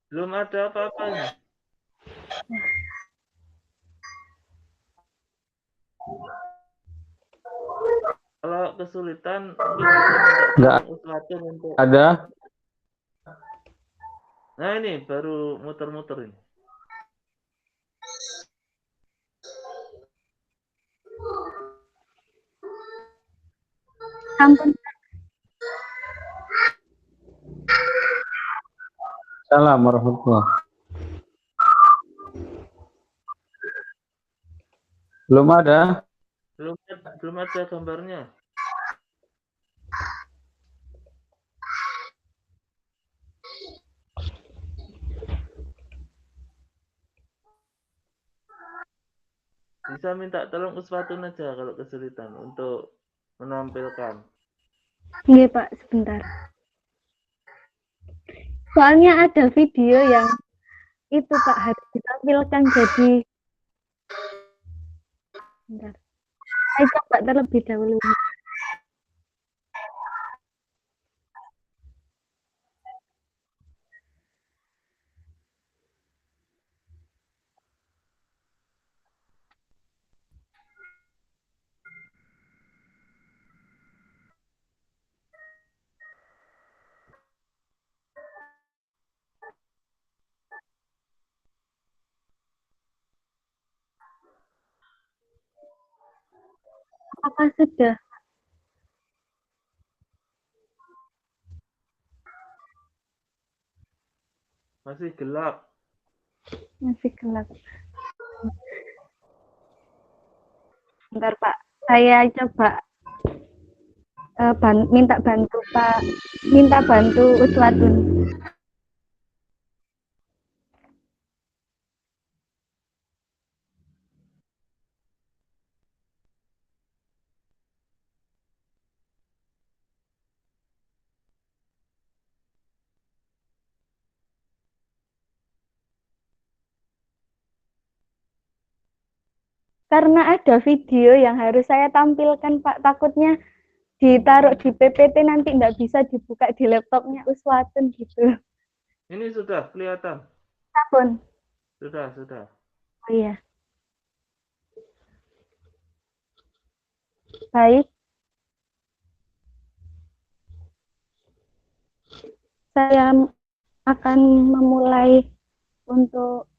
Belum ada apa-apa ini. Kalau kesulitan mungkin bisa minta tolong Uswatun untuk. Ada. Nah ini baru muter-muter ini. Sampun. Salam warahmatullahi. Belum ada. Belum ada gambarnya. Bisa minta tolong Uswatun aja kalau kesulitan untuk menampilkan. Iya Pak, sebentar. Soalnya ada video yang itu Pak harus ditampilkan, jadi sebentar. Saya coba terlebih dahulu. Apakah sudah? Masih gelap. Masih gelap. Bentar Pak, saya coba minta bantu Pak, minta bantu Uswatun. Karena ada video yang harus saya tampilkan Pak, takutnya ditaruh di PPT nanti nggak bisa dibuka di laptopnya Uswatun gitu. Ini sudah kelihatan. Sampun. Sudah. Oh iya. Baik. Saya akan memulai untuk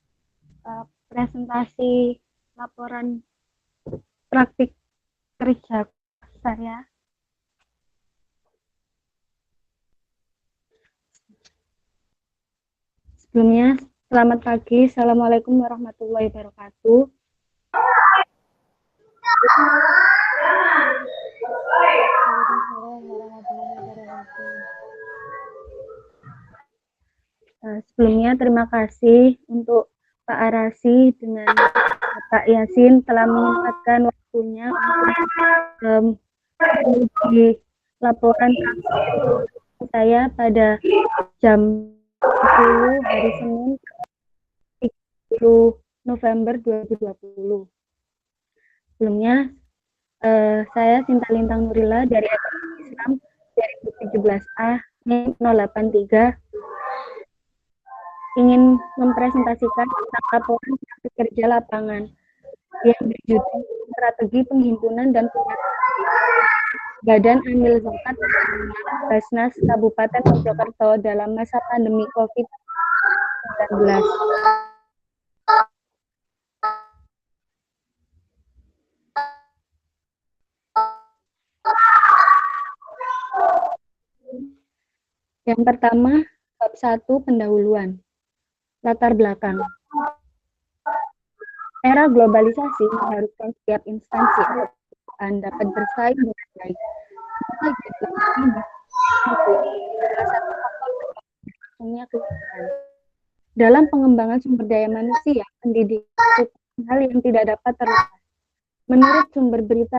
presentasi laporan praktik kerja saya. Sebelumnya, selamat pagi. Assalamualaikum warahmatullahi wabarakatuh. Sebelumnya, terima kasih untuk Pak Arasi dengan Pak Yasin telah menyempatkan waktunya untuk menguji laporan saya pada jam 10 hari Senin 30 November 2020. Sebelumnya, saya Sinta Lintang Nurila dari Ekonomi Islam 2017A 083 ingin mempresentasikan tentang laporan praktik kerja lapangan yang berjudul Strategi Penghimpunan dan Badan Amil Zakat Basnas Kabupaten Mojokerto dalam masa pandemi COVID-19. Yang pertama, bab 1 pendahuluan. Latar belakang. Era globalisasi mengharuskan setiap instansi dapat bersaing dengan baik. salah satu faktor berlangsungnya kegiatan. Dalam pengembangan sumber daya manusia, pendidikan merupakan hal yang tidak dapat terlepas. Menurut sumber berita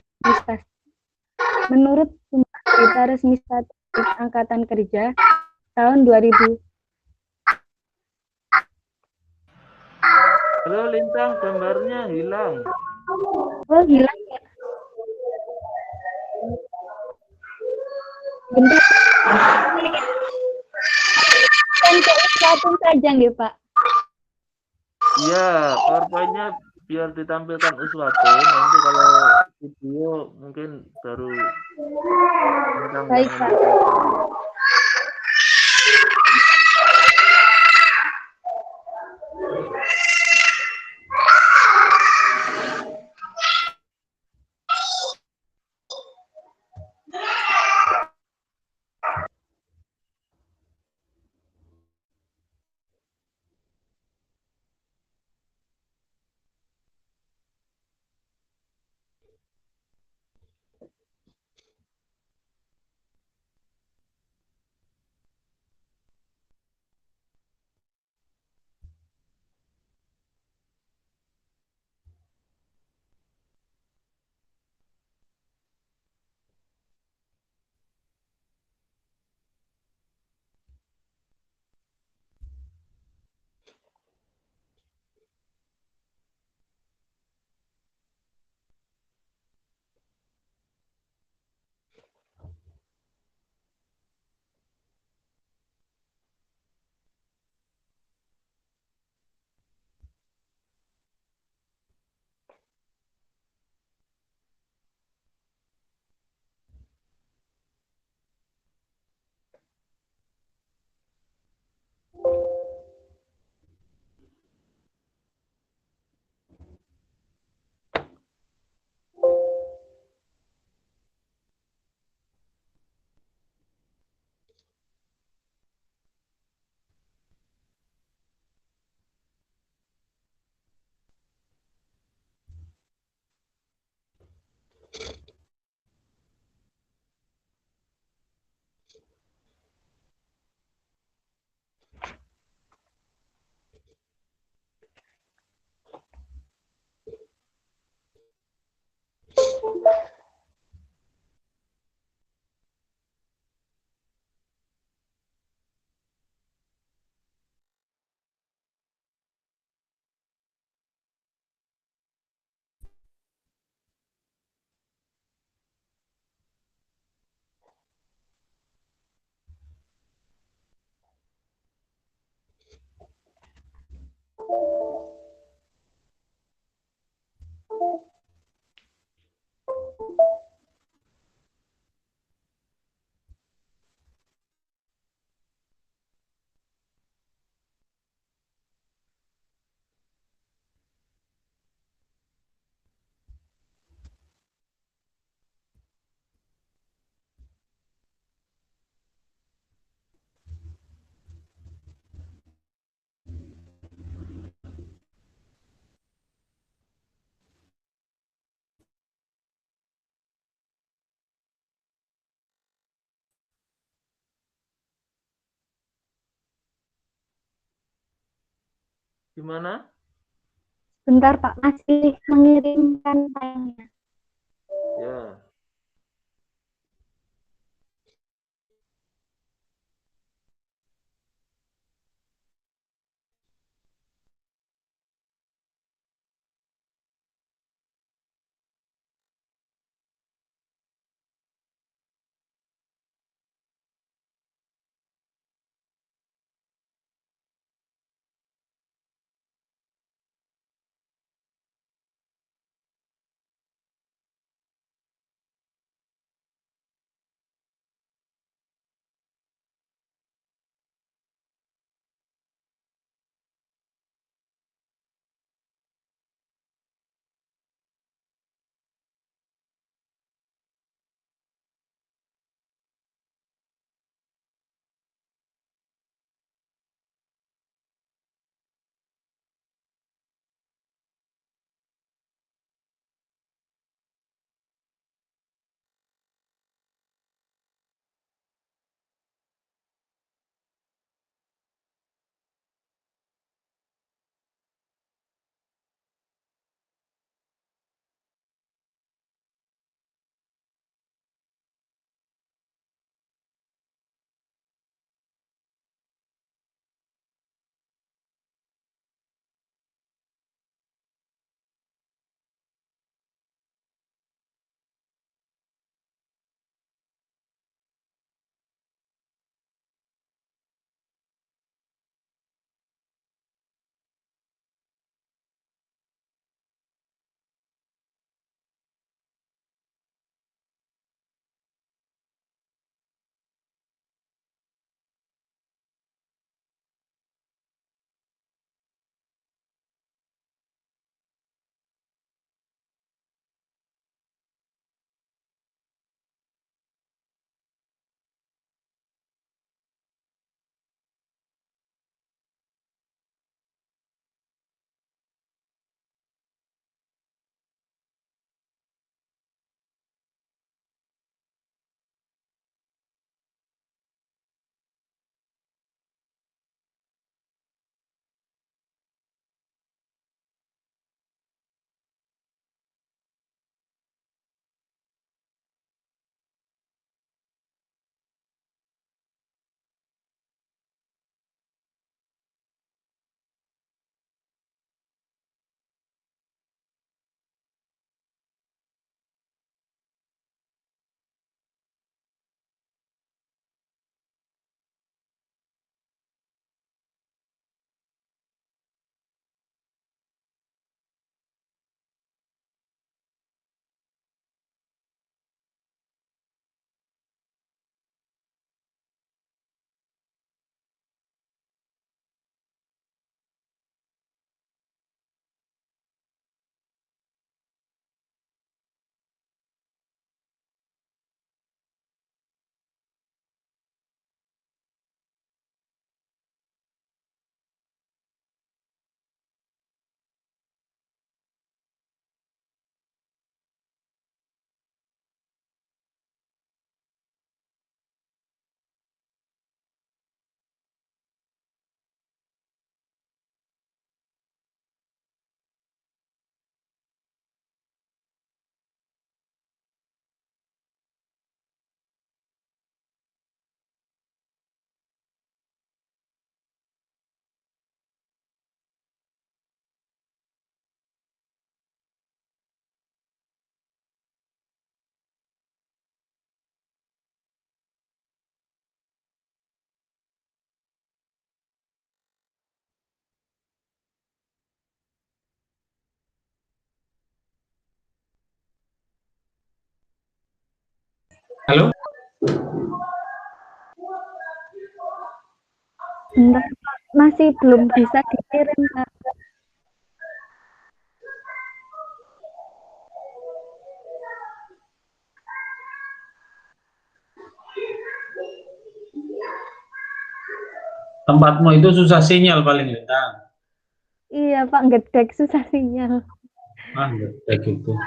resmi Statistik Angkatan Kerja tahun 2000. Halo Lintang, gambarnya hilang. Oh, hilang ya. Bentar. Kan satu saja nggih, Pak. Iya, PowerPoint-nya biar ditampilkan Uswatun. Nanti kalau video mungkin baru Lintang yang Baik, Pak. menampilkan. Gimana? Bentar, Pak, masih mengirimkan filenya. Ya. Bentar, Pak. Masih belum bisa dikirim, Pak. Tempatmu itu susah sinyal paling Lintang. Iya, Pak, ngedek susah sinyal. Ah, kayak gitu.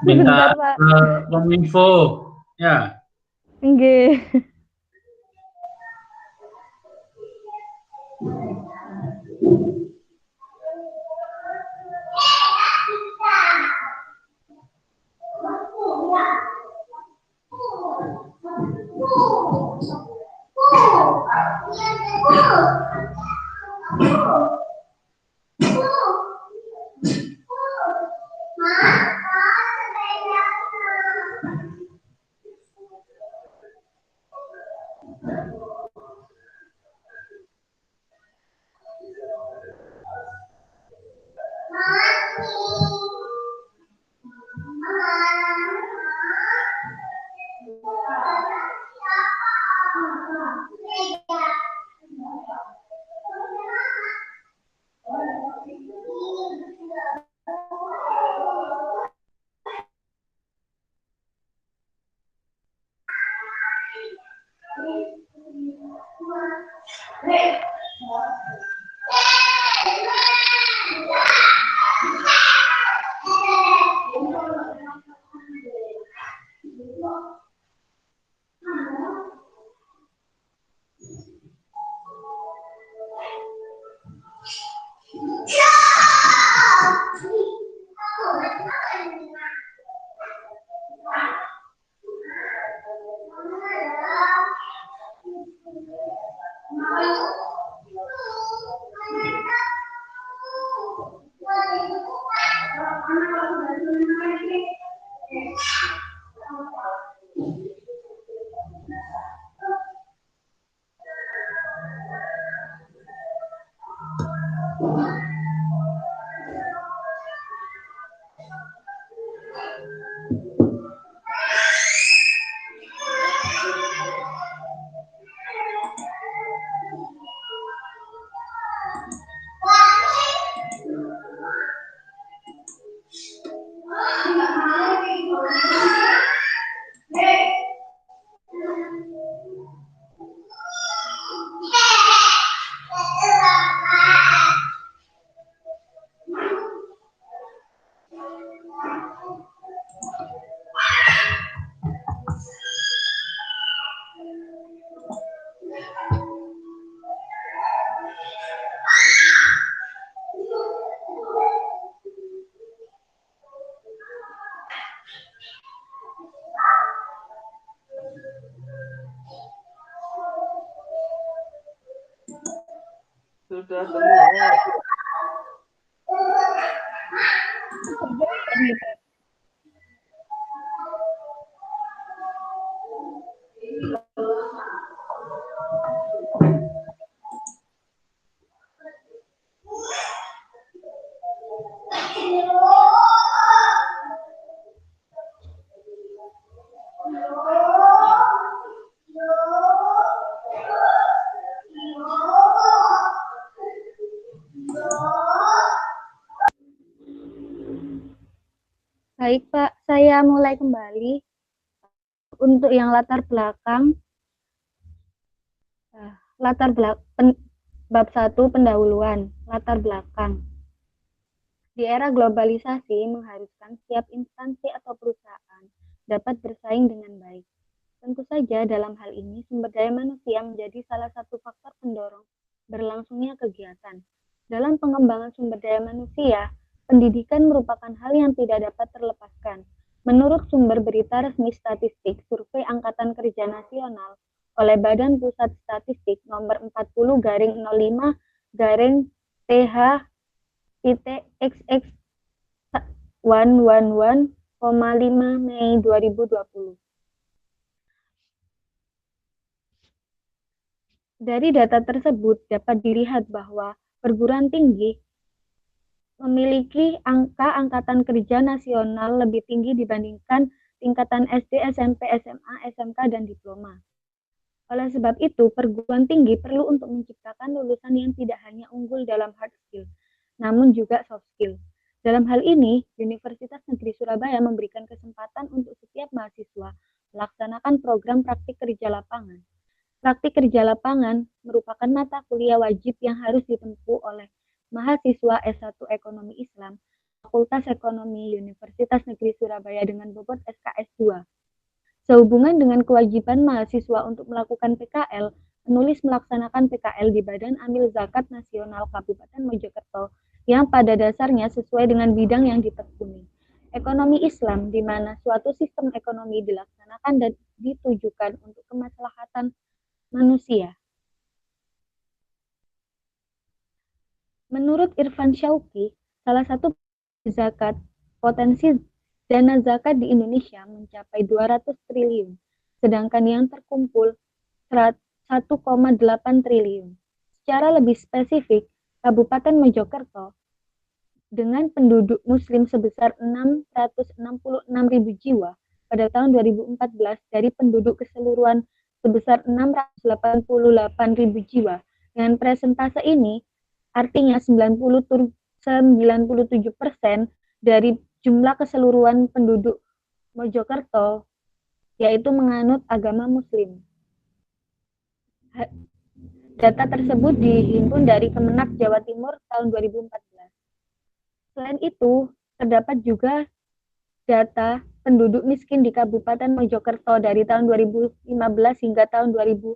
Sebentar, Minta Pak. Kominfo, ya. Nggih. Sudah semua. Baik, Pak. Saya mulai kembali. Untuk yang latar belakang, bab 1 pendahuluan, latar belakang. Di era globalisasi mengharuskan setiap instansi atau perusahaan dapat bersaing dengan baik. Tentu saja dalam hal ini sumber daya manusia menjadi salah satu faktor pendorong berlangsungnya kegiatan. Dalam pengembangan sumber daya manusia, pendidikan merupakan hal yang tidak dapat terlepaskan. Menurut sumber berita resmi statistik Survei Angkatan Kerja Nasional oleh Badan Pusat Statistik nomor 40/05-TH-XX 111,5 Mei 2020. Dari data tersebut dapat dilihat bahwa perguruan tinggi memiliki angka angkatan kerja nasional lebih tinggi dibandingkan tingkatan SD, SMP, SMA, SMK, dan diploma. Oleh sebab itu, perguruan tinggi perlu untuk menciptakan lulusan yang tidak hanya unggul dalam hard skill, namun juga soft skill. Dalam hal ini, Universitas Negeri Surabaya memberikan kesempatan untuk setiap mahasiswa melaksanakan program praktik kerja lapangan. Praktik kerja lapangan merupakan mata kuliah wajib yang harus ditempuh oleh mahasiswa S1 Ekonomi Islam, Fakultas Ekonomi Universitas Negeri Surabaya dengan bobot SKS 2. Sehubungan dengan kewajiban mahasiswa untuk melakukan PKL, penulis melaksanakan PKL di Badan Amil Zakat Nasional Kabupaten Mojokerto yang pada dasarnya sesuai dengan bidang yang ditekuni. Ekonomi Islam, di mana suatu sistem ekonomi dilaksanakan dan ditujukan untuk kemaslahatan manusia. Menurut Irfan Syauqi, salah satu zakat, potensi dana zakat di Indonesia mencapai 200 triliun, sedangkan yang terkumpul 1,8 triliun. Secara lebih spesifik, Kabupaten Mojokerto dengan penduduk muslim sebesar 666.000 jiwa pada tahun 2014 dari penduduk keseluruhan sebesar 688.000 jiwa. Dengan presentase ini, artinya 97% dari jumlah keseluruhan penduduk Mojokerto yaitu menganut agama muslim. Data tersebut dihimpun dari Kemenak Jawa Timur tahun 2014. Selain itu, terdapat juga data penduduk miskin di Kabupaten Mojokerto dari tahun 2015 hingga tahun 2019.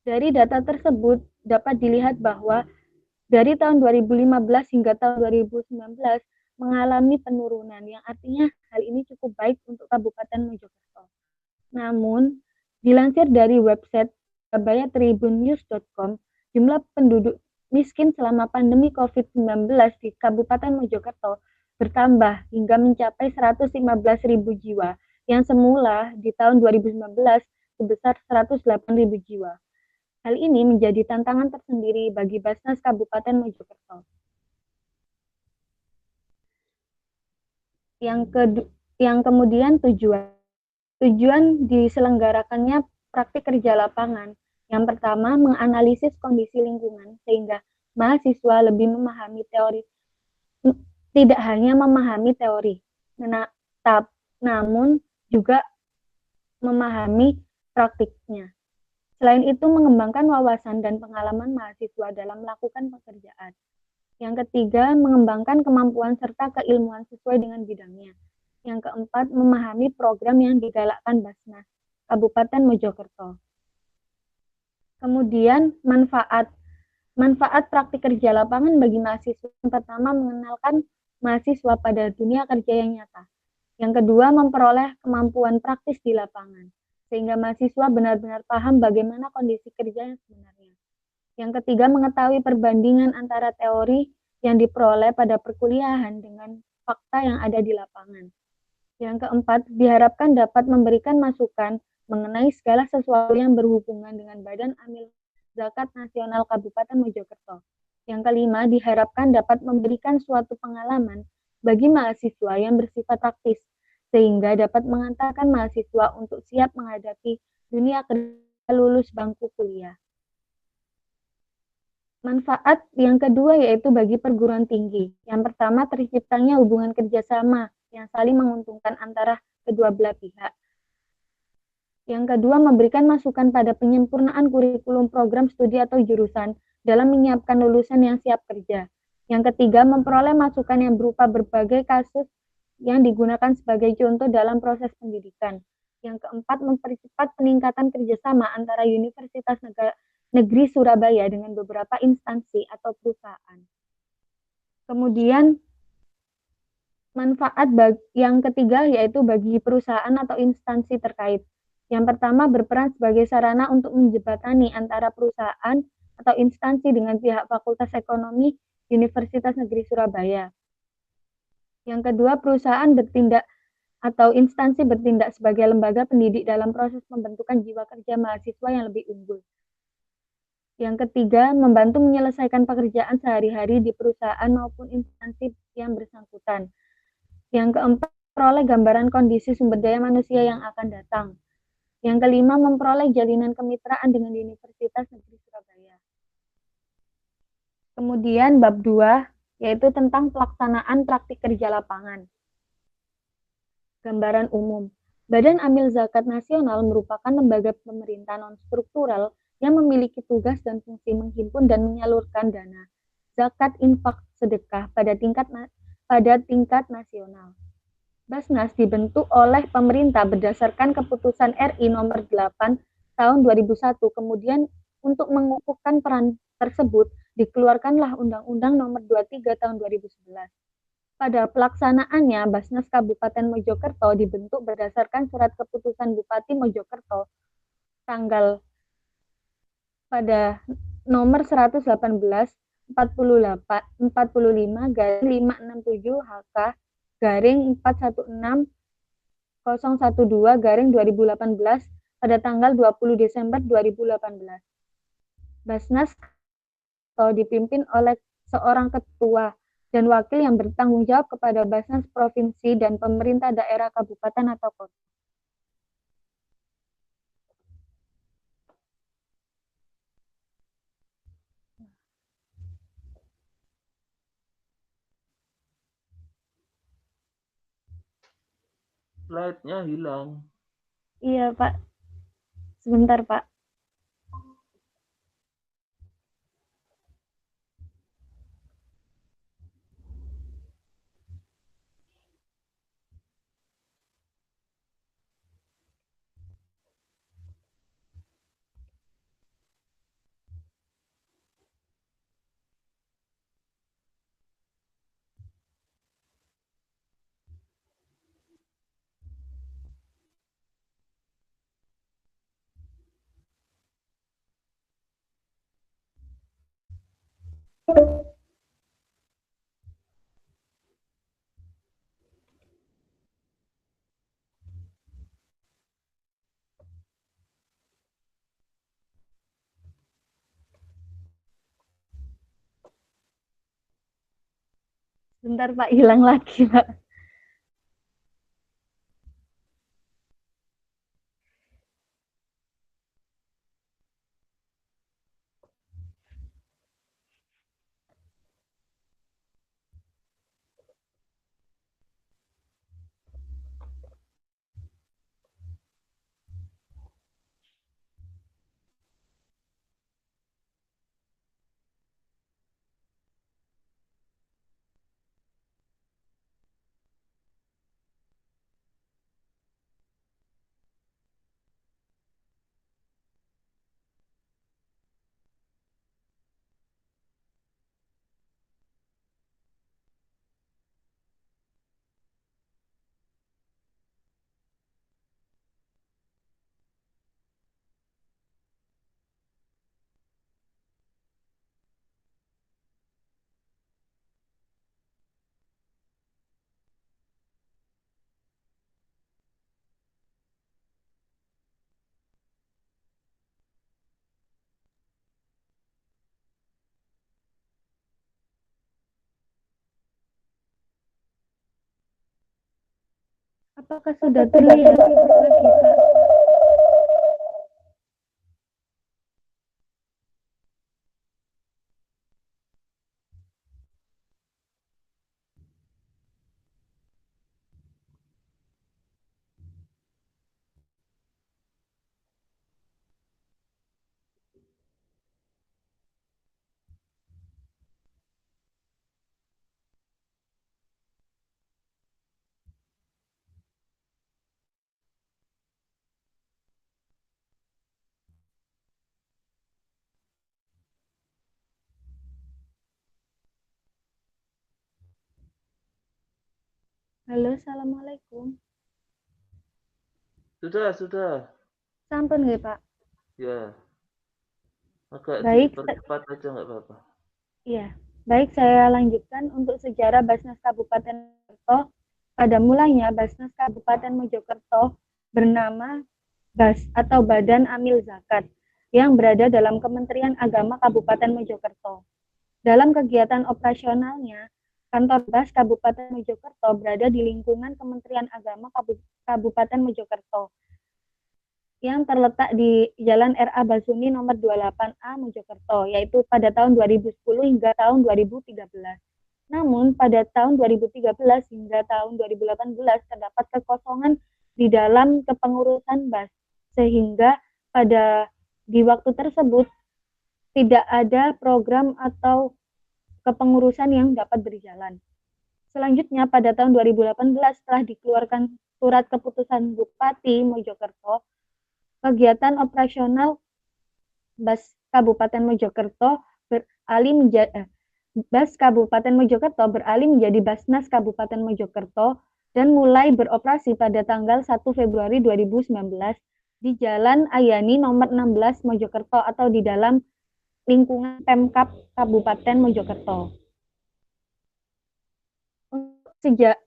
Dari data tersebut dapat dilihat bahwa dari tahun 2015 hingga tahun 2019 mengalami penurunan yang artinya hal ini cukup baik untuk Kabupaten Mojokerto. Namun, dilansir dari website surabayatribunnews.com, jumlah penduduk miskin selama pandemi COVID-19 di Kabupaten Mojokerto bertambah hingga mencapai 115.000 jiwa, yang semula di tahun 2019 sebesar 108.000 jiwa. Hal ini menjadi tantangan tersendiri bagi Basnas Kabupaten Mojokerto. Yang kemudian tujuan diselenggarakannya praktik kerja lapangan. Yang pertama, menganalisis kondisi lingkungan sehingga mahasiswa lebih memahami teori, tidak hanya memahami teori, namun juga memahami praktiknya. Selain itu, mengembangkan wawasan dan pengalaman mahasiswa dalam melakukan pekerjaan. Yang ketiga, mengembangkan kemampuan serta keilmuan sesuai dengan bidangnya. Yang keempat, memahami program yang digalakkan Basnas Kabupaten Mojokerto. Kemudian, manfaat praktik kerja lapangan bagi mahasiswa. Yang pertama, mengenalkan mahasiswa pada dunia kerja yang nyata. Yang kedua, memperoleh kemampuan praktis di lapangan, sehingga mahasiswa benar-benar paham bagaimana kondisi kerja yang sebenarnya. Yang ketiga, mengetahui perbandingan antara teori yang diperoleh pada perkuliahan dengan fakta yang ada di lapangan. Yang keempat, diharapkan dapat memberikan masukan mengenai segala sesuatu yang berhubungan dengan Badan Amil Zakat Nasional Kabupaten Mojokerto. Yang kelima, diharapkan dapat memberikan suatu pengalaman bagi mahasiswa yang bersifat praktis, sehingga dapat mengantarkan mahasiswa untuk siap menghadapi dunia kerja lulus bangku kuliah. Manfaat yang kedua yaitu bagi perguruan tinggi. Yang pertama, terciptanya hubungan kerjasama yang saling menguntungkan antara kedua belah pihak. Yang kedua, memberikan masukan pada penyempurnaan kurikulum program studi atau jurusan dalam menyiapkan lulusan yang siap kerja. Yang ketiga, memperoleh masukan yang berupa berbagai kasus yang digunakan sebagai contoh dalam proses pendidikan. Yang keempat, mempercepat peningkatan kerjasama antara Universitas Negeri Surabaya dengan beberapa instansi atau perusahaan. Kemudian, manfaat yang ketiga yaitu bagi perusahaan atau instansi terkait. Yang pertama, berperan sebagai sarana untuk menjembatani antara perusahaan atau instansi dengan pihak Fakultas Ekonomi Universitas Negeri Surabaya. Yang kedua, perusahaan bertindak atau instansi bertindak sebagai lembaga pendidik dalam proses pembentukan jiwa kerja mahasiswa yang lebih unggul. Yang ketiga, membantu menyelesaikan pekerjaan sehari-hari di perusahaan maupun instansi yang bersangkutan. Yang keempat, memperoleh gambaran kondisi sumber daya manusia yang akan datang. Yang kelima, memperoleh jalinan kemitraan dengan Universitas Negeri Surabaya. Kemudian bab 2, yaitu tentang pelaksanaan praktik kerja lapangan. Gambaran umum. Badan Amil Zakat Nasional merupakan lembaga pemerintah non-struktural yang memiliki tugas dan fungsi menghimpun dan menyalurkan dana zakat, infak, sedekah pada tingkat nasional. Basnas dibentuk oleh pemerintah berdasarkan keputusan RI nomor 8 tahun 2001. Kemudian untuk mengukuhkan peran tersebut dikeluarkanlah Undang-Undang nomor 23 tahun 2011. Pada pelaksanaannya, Basnas Kabupaten Mojokerto dibentuk berdasarkan surat keputusan Bupati Mojokerto tanggal pada nomor 118 45 567 HK garing 416012 garing 2018 pada tanggal 20 Desember 2018. Basnas dipimpin oleh seorang ketua dan wakil yang bertanggung jawab kepada Basnas Provinsi dan pemerintah daerah kabupaten atau kota. Slide-nya hilang. Iya, Pak. Sebentar, Pak. Sebentar, Pak. Hilang lagi, Pak. Apakah sudah terlihat lagi, Pak? Halo, Assalamualaikum. Sudah. Sampun nggih, Pak? Ya. Agak Baik, dipercepat aja nggak apa-apa. iya. Baik, saya lanjutkan untuk sejarah Basnas Kabupaten Mojokerto. Pada mulanya, Basnas Kabupaten Mojokerto bernama BAS atau Badan Amil Zakat yang berada dalam Kementerian Agama Kabupaten Mojokerto. Dalam kegiatan operasionalnya, kantor BAS Kabupaten Mojokerto berada di lingkungan Kementerian Agama Kabupaten Mojokerto. yang terletak di Jalan R.A. Basuni nomor 28A Mojokerto, yaitu pada tahun 2010 hingga tahun 2013. Namun pada tahun 2013 hingga tahun 2018 terdapat kekosongan di dalam kepengurusan BAS, sehingga di waktu tersebut tidak ada program atau kepengurusan yang dapat berjalan. Selanjutnya pada tahun 2018 setelah dikeluarkan surat keputusan Bupati Mojokerto, kegiatan operasional BAS Kabupaten Mojokerto BAS Kabupaten Mojokerto beralih menjadi Basnas Kabupaten Mojokerto dan mulai beroperasi pada tanggal 1 Februari 2019 di Jalan Ayani nomor 16 Mojokerto atau di dalam lingkungan Pemkab Kabupaten Mojokerto.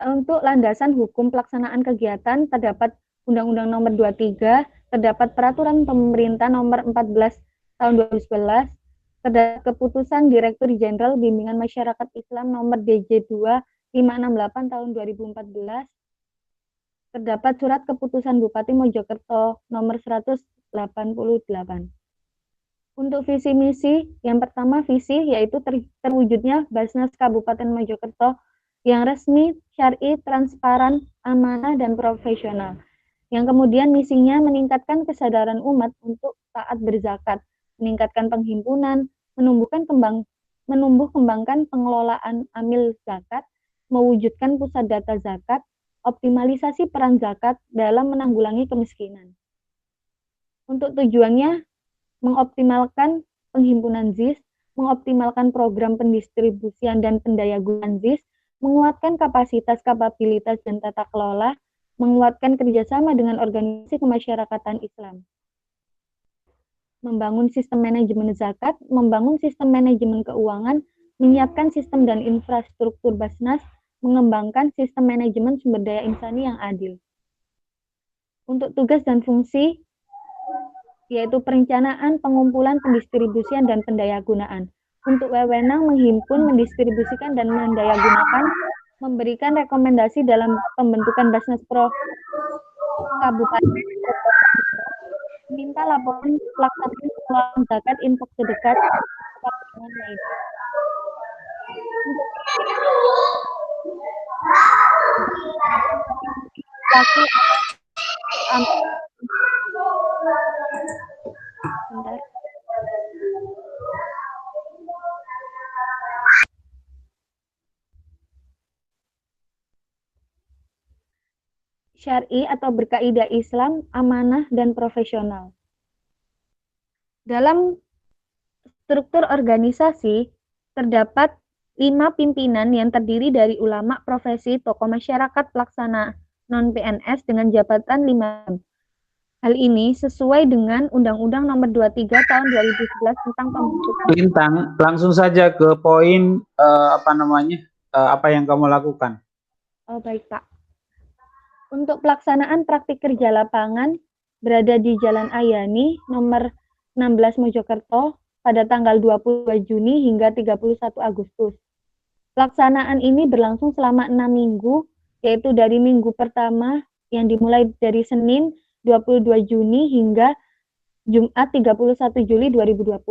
Untuk landasan hukum pelaksanaan kegiatan terdapat Undang-Undang Nomor 23, terdapat Peraturan Pemerintah Nomor 14 Tahun 2011, terdapat Keputusan Direktur Jenderal Bimbingan Masyarakat Islam Nomor DJ 2568 Tahun 2014, terdapat Surat Keputusan Bupati Mojokerto Nomor 188. Untuk visi misi, yang pertama visi yaitu terwujudnya Basnas Kabupaten Mojokerto yang resmi, syar'i, transparan, amanah, dan profesional. Yang kemudian misinya meningkatkan kesadaran umat untuk taat berzakat, meningkatkan penghimpunan, menumbuh kembangkan pengelolaan amil zakat, mewujudkan pusat data zakat, optimalisasi peran zakat dalam menanggulangi kemiskinan. Untuk tujuannya, mengoptimalkan penghimpunan ZIS, mengoptimalkan program pendistribusian dan pendayagunaan ZIS, menguatkan kapasitas, kapabilitas, dan tata kelola, menguatkan kerjasama dengan organisasi kemasyarakatan Islam, membangun sistem manajemen zakat, membangun sistem manajemen keuangan, menyiapkan sistem dan infrastruktur Basnas, mengembangkan sistem manajemen sumber daya insani yang adil. Untuk tugas dan fungsi, yaitu perencanaan, pengumpulan, pendistribusian, dan pendayagunaan. Untuk wewenang menghimpun, mendistribusikan, dan mendayagunakan, memberikan rekomendasi dalam pembentukan Basnas Pro Kabupaten, minta laporan pelaksanaan pengelolaan zakat, infak sedekah, dan lain. Syar'i atau berkaidah Islam, amanah, dan profesional. Dalam struktur organisasi, terdapat 5 pimpinan yang terdiri dari ulama, profesi, tokoh masyarakat, pelaksana non-PNS dengan jabatan 5. Hal ini sesuai dengan Undang-Undang Nomor 23 Tahun 2011 tentang pembentukan. Lintang, langsung saja ke poin apa yang kamu lakukan. Oh baik Pak. Untuk pelaksanaan praktik kerja lapangan berada di Jalan Ayani nomor 16 Mojokerto pada tanggal 22 Juni hingga 31 Agustus. Pelaksanaan ini berlangsung selama 6 minggu, yaitu dari minggu pertama yang dimulai dari Senin 22 Juni hingga Jumat 31 Juli 2020.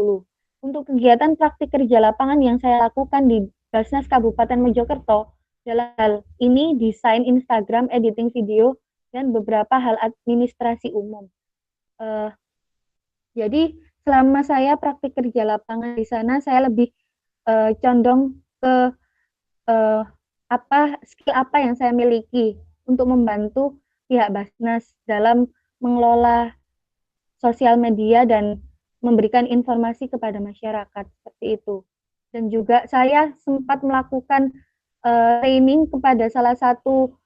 Untuk kegiatan praktik kerja lapangan yang saya lakukan di Basnas Kabupaten Mojokerto, dalam hal ini desain Instagram, editing video, dan beberapa hal administrasi umum. Jadi selama saya praktik kerja lapangan di sana, saya lebih condong ke skill apa yang saya miliki untuk membantu pihak Basnas dalam mengelola sosial media dan memberikan informasi kepada masyarakat seperti itu. Dan juga saya sempat melakukan training kepada salah satu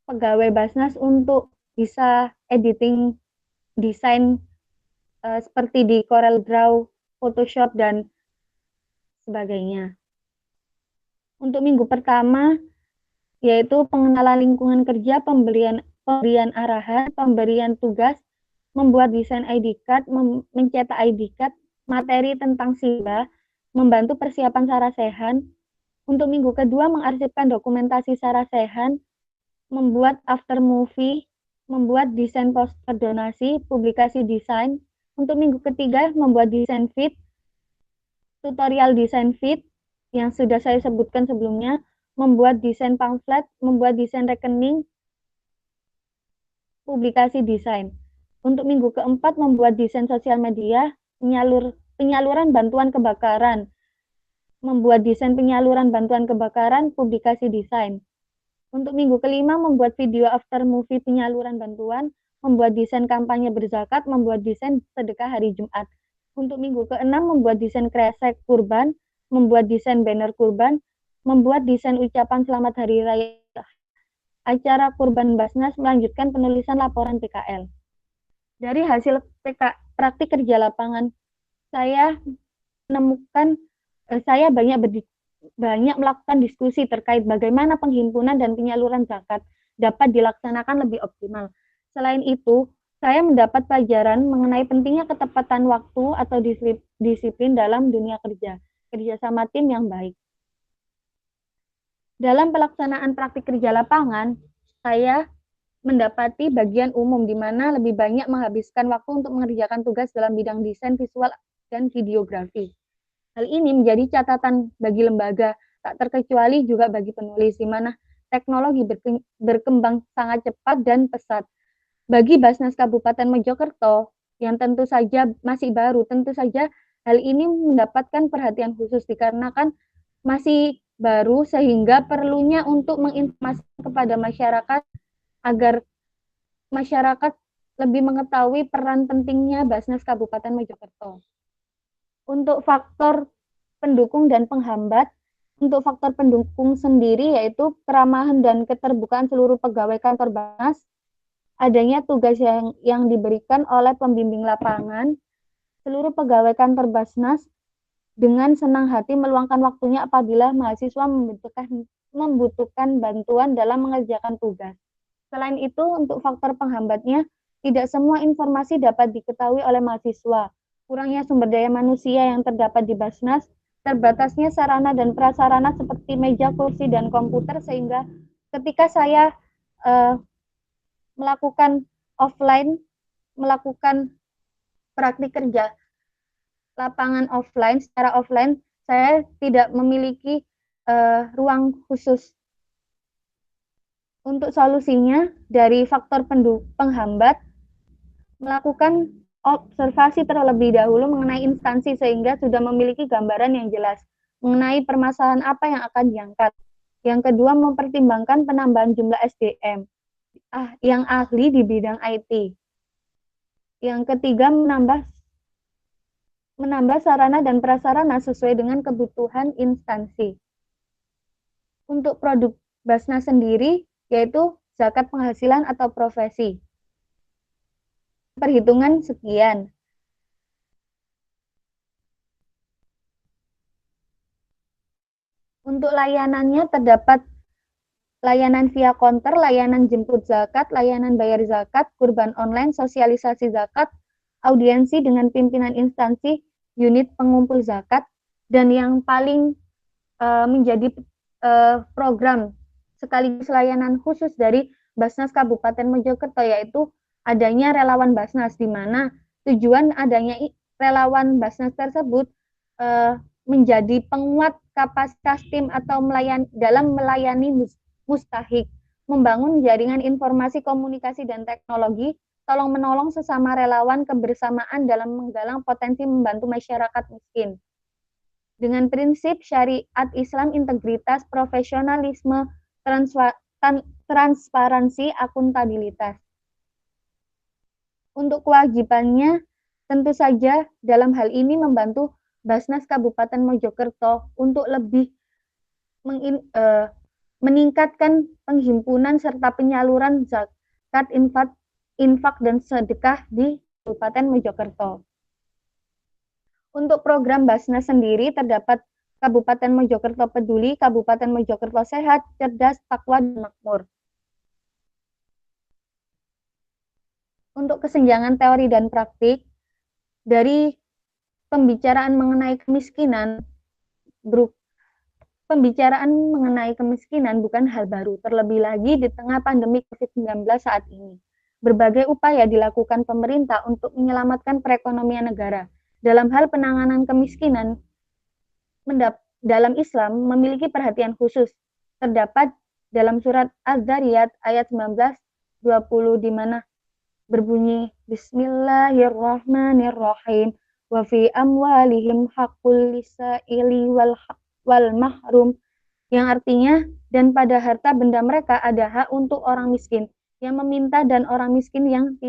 pegawai Basnas untuk bisa editing desain seperti di Corel Draw, Photoshop, dan sebagainya. Untuk minggu pertama, yaitu pengenalan lingkungan kerja, pemberian arahan, pemberian tugas, membuat desain ID card, mencetak ID card, materi tentang SIBA, membantu persiapan sarasehan. Untuk minggu kedua, mengarsipkan dokumentasi sarasehan, membuat after movie, membuat desain poster donasi, publikasi desain. Untuk minggu ketiga, membuat desain feed, tutorial desain feed yang sudah saya sebutkan sebelumnya, membuat desain pamflet, membuat desain rekening, publikasi desain. Untuk minggu keempat, membuat desain sosial media, penyaluran bantuan kebakaran, membuat desain penyaluran bantuan kebakaran, publikasi desain. Untuk minggu kelima, membuat video after movie penyaluran bantuan, membuat desain kampanye berzakat, membuat desain sedekah hari Jumat. Untuk minggu keenam, membuat desain kresek kurban, membuat desain banner kurban, membuat desain ucapan selamat hari raya acara kurban Basnas, melanjutkan penulisan laporan PKL. Dari hasil praktik kerja lapangan, saya menemukan saya banyak melakukan diskusi terkait bagaimana penghimpunan dan penyaluran zakat dapat dilaksanakan lebih optimal. Selain itu, saya mendapat pelajaran mengenai pentingnya ketepatan waktu atau disiplin dalam dunia kerjasama tim yang baik. Dalam pelaksanaan praktik kerja lapangan, saya mendapati bagian umum di mana lebih banyak menghabiskan waktu untuk mengerjakan tugas dalam bidang desain visual dan videografi. Hal ini menjadi catatan bagi lembaga, tak terkecuali juga bagi penulis, di mana teknologi berkembang sangat cepat dan pesat. Bagi Basnas Kabupaten Mojokerto, yang tentu saja masih baru, tentu saja hal ini mendapatkan perhatian khusus dikarenakan masih baru, sehingga perlunya untuk menginformasikan kepada masyarakat agar masyarakat lebih mengetahui peran pentingnya Basnas Kabupaten Mojokerto. Untuk faktor pendukung dan penghambat, untuk faktor pendukung sendiri yaitu keramahan dan keterbukaan seluruh pegawai kantor Basnas, adanya tugas yang diberikan oleh pembimbing lapangan, seluruh pegawai kantor Basnas dengan senang hati meluangkan waktunya apabila mahasiswa membutuhkan bantuan dalam mengerjakan tugas. Selain itu, untuk faktor penghambatnya, tidak semua informasi dapat diketahui oleh mahasiswa. Kurangnya sumber daya manusia yang terdapat di Basnas, terbatasnya sarana dan prasarana seperti meja, kursi, dan komputer, sehingga ketika saya melakukan praktik kerja lapangan secara offline, saya tidak memiliki ruang khusus. Untuk solusinya, dari faktor penghambat, melakukan observasi terlebih dahulu mengenai instansi sehingga sudah memiliki gambaran yang jelas mengenai permasalahan apa yang akan diangkat. Yang kedua, mempertimbangkan penambahan jumlah SDM yang ahli di bidang IT. Yang ketiga, menambah sarana dan prasarana sesuai dengan kebutuhan instansi. Untuk produk Basnas sendiri, yaitu zakat penghasilan atau profesi. Perhitungan sekian. Untuk layanannya terdapat layanan via konter, layanan jemput zakat, layanan bayar zakat, kurban online, sosialisasi zakat, audiensi dengan pimpinan instansi, unit pengumpul zakat, dan yang paling menjadi program sekaligus layanan khusus dari Basnas Kabupaten Mojokerto, yaitu adanya relawan Basnas, di mana tujuan adanya relawan Basnas tersebut menjadi penguat kapasitas tim atau dalam melayani mustahik, membangun jaringan informasi, komunikasi, dan teknologi, tolong-menolong sesama relawan, kebersamaan dalam menggalang potensi membantu masyarakat miskin. Dengan prinsip syariat Islam, integritas, profesionalisme, transparansi, akuntabilitas. Untuk kewajibannya, tentu saja dalam hal ini membantu Basnas Kabupaten Mojokerto untuk lebih meningkatkan penghimpunan serta penyaluran zakat, infak, dan sedekah di Kabupaten Mojokerto. Untuk program Basnas sendiri terdapat Kabupaten Mojokerto Peduli, Kabupaten Mojokerto Sehat, Cerdas, Takwa, dan Makmur. Untuk kesenjangan teori dan praktik, dari pembicaraan mengenai kemiskinan bukan hal baru, terlebih lagi di tengah pandemi COVID-19 saat ini. berbagai upaya dilakukan pemerintah untuk menyelamatkan perekonomian negara. Dalam hal penanganan kemiskinan, dalam Islam memiliki perhatian khusus. Terdapat dalam surat Az-Zariyat ayat 19-20 di mana berbunyi Bismillahirrahmanirrahim wa fi amwalihim haqqul lisaili wal mahrum, yang artinya dan pada harta benda mereka ada hak untuk orang miskin yang meminta dan orang miskin yang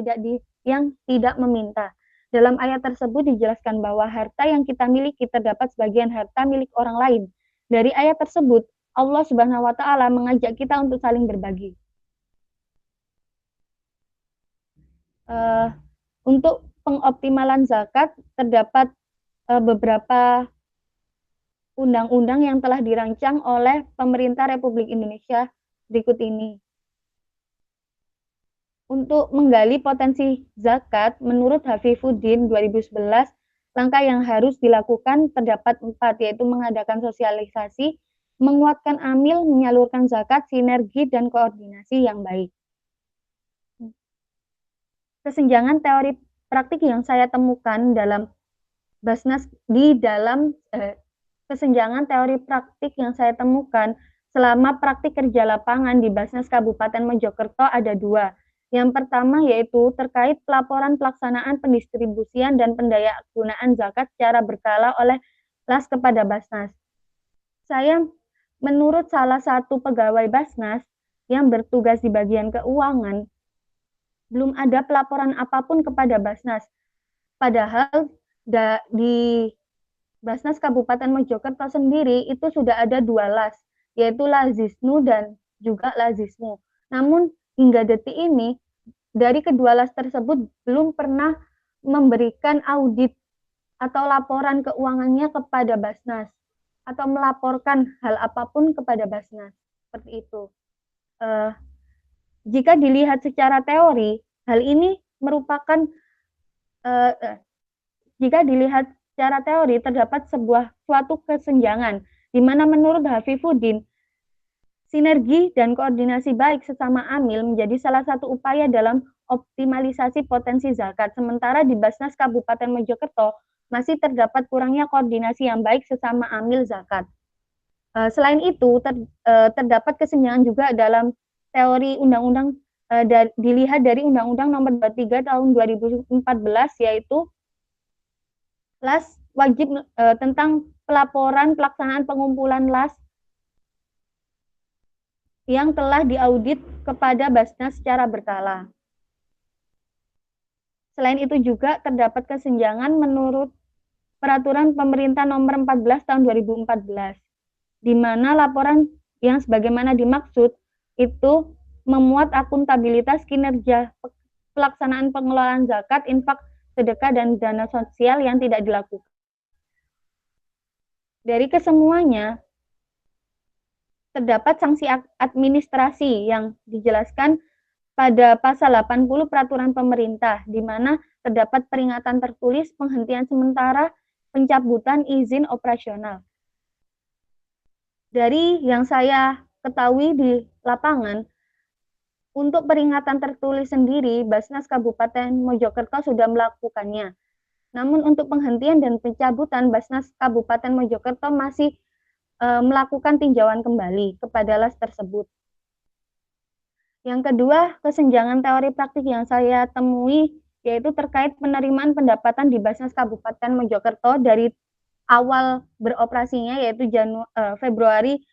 tidak meminta. Dalam ayat tersebut dijelaskan bahwa harta yang kita miliki terdapat sebagian harta milik orang lain. Dari ayat tersebut Allah Subhanahu wa taala mengajak kita untuk saling berbagi. Untuk pengoptimalan zakat terdapat beberapa undang-undang yang telah dirancang oleh pemerintah Republik Indonesia berikut ini. Untuk menggali potensi zakat, menurut Hafifuddin 2011, langkah yang harus dilakukan terdapat 4, yaitu mengadakan sosialisasi, menguatkan amil, menyalurkan zakat, sinergi, dan koordinasi yang baik. Kesenjangan teori praktik yang saya temukan dalam Basnas kesenjangan teori praktik yang saya temukan selama praktik kerja lapangan di Basnas Kabupaten Mojokerto ada 2. Yang pertama yaitu terkait pelaporan pelaksanaan pendistribusian dan pendayagunaan zakat secara berkala oleh LAS kepada Basnas. Menurut salah satu pegawai Basnas yang bertugas di bagian keuangan, belum ada pelaporan apapun kepada Basnas. Padahal di Basnas Kabupaten Mojokerto sendiri itu sudah ada 2 LAS, yaitu Lazisnu dan juga Lazismu. Namun hingga detik ini, dari kedua LAS tersebut belum pernah memberikan audit atau laporan keuangannya kepada Basnas, atau melaporkan hal apapun kepada Basnas. Seperti itu. Jika dilihat secara teori, hal ini merupakan jika dilihat secara teori terdapat suatu kesenjangan, di mana menurut Hafifuddin, sinergi dan koordinasi baik sesama amil menjadi salah satu upaya dalam optimalisasi potensi zakat. Sementara di Basnas Kabupaten Mojokerto masih terdapat kurangnya koordinasi yang baik sesama amil zakat. Selain itu, terdapat kesenjangan juga dalam teori undang-undang dilihat dari Undang-Undang Nomor 23 Tahun 2014, yaitu LAS wajib tentang pelaporan pelaksanaan pengumpulan LAS yang telah diaudit kepada Basnas secara berkala. Selain itu juga terdapat kesenjangan menurut Peraturan Pemerintah Nomor 14 Tahun 2014, di mana laporan yang sebagaimana dimaksud itu memuat akuntabilitas kinerja pelaksanaan pengelolaan zakat, infak, sedekah, dan dana sosial yang tidak dilakukan. Dari kesemuanya, terdapat sanksi administrasi yang dijelaskan pada pasal 80 peraturan pemerintah, di mana terdapat peringatan tertulis, penghentian sementara, pencabutan izin operasional. Dari yang saya ketahui di lapangan, untuk peringatan tertulis sendiri, Basnas Kabupaten Mojokerto sudah melakukannya. Namun untuk penghentian dan pencabutan, Basnas Kabupaten Mojokerto masih melakukan tinjauan kembali kepada LAS tersebut. Yang kedua, kesenjangan teori praktik yang saya temui yaitu terkait penerimaan pendapatan di Basnas Kabupaten Mojokerto dari awal beroperasinya yaitu Februari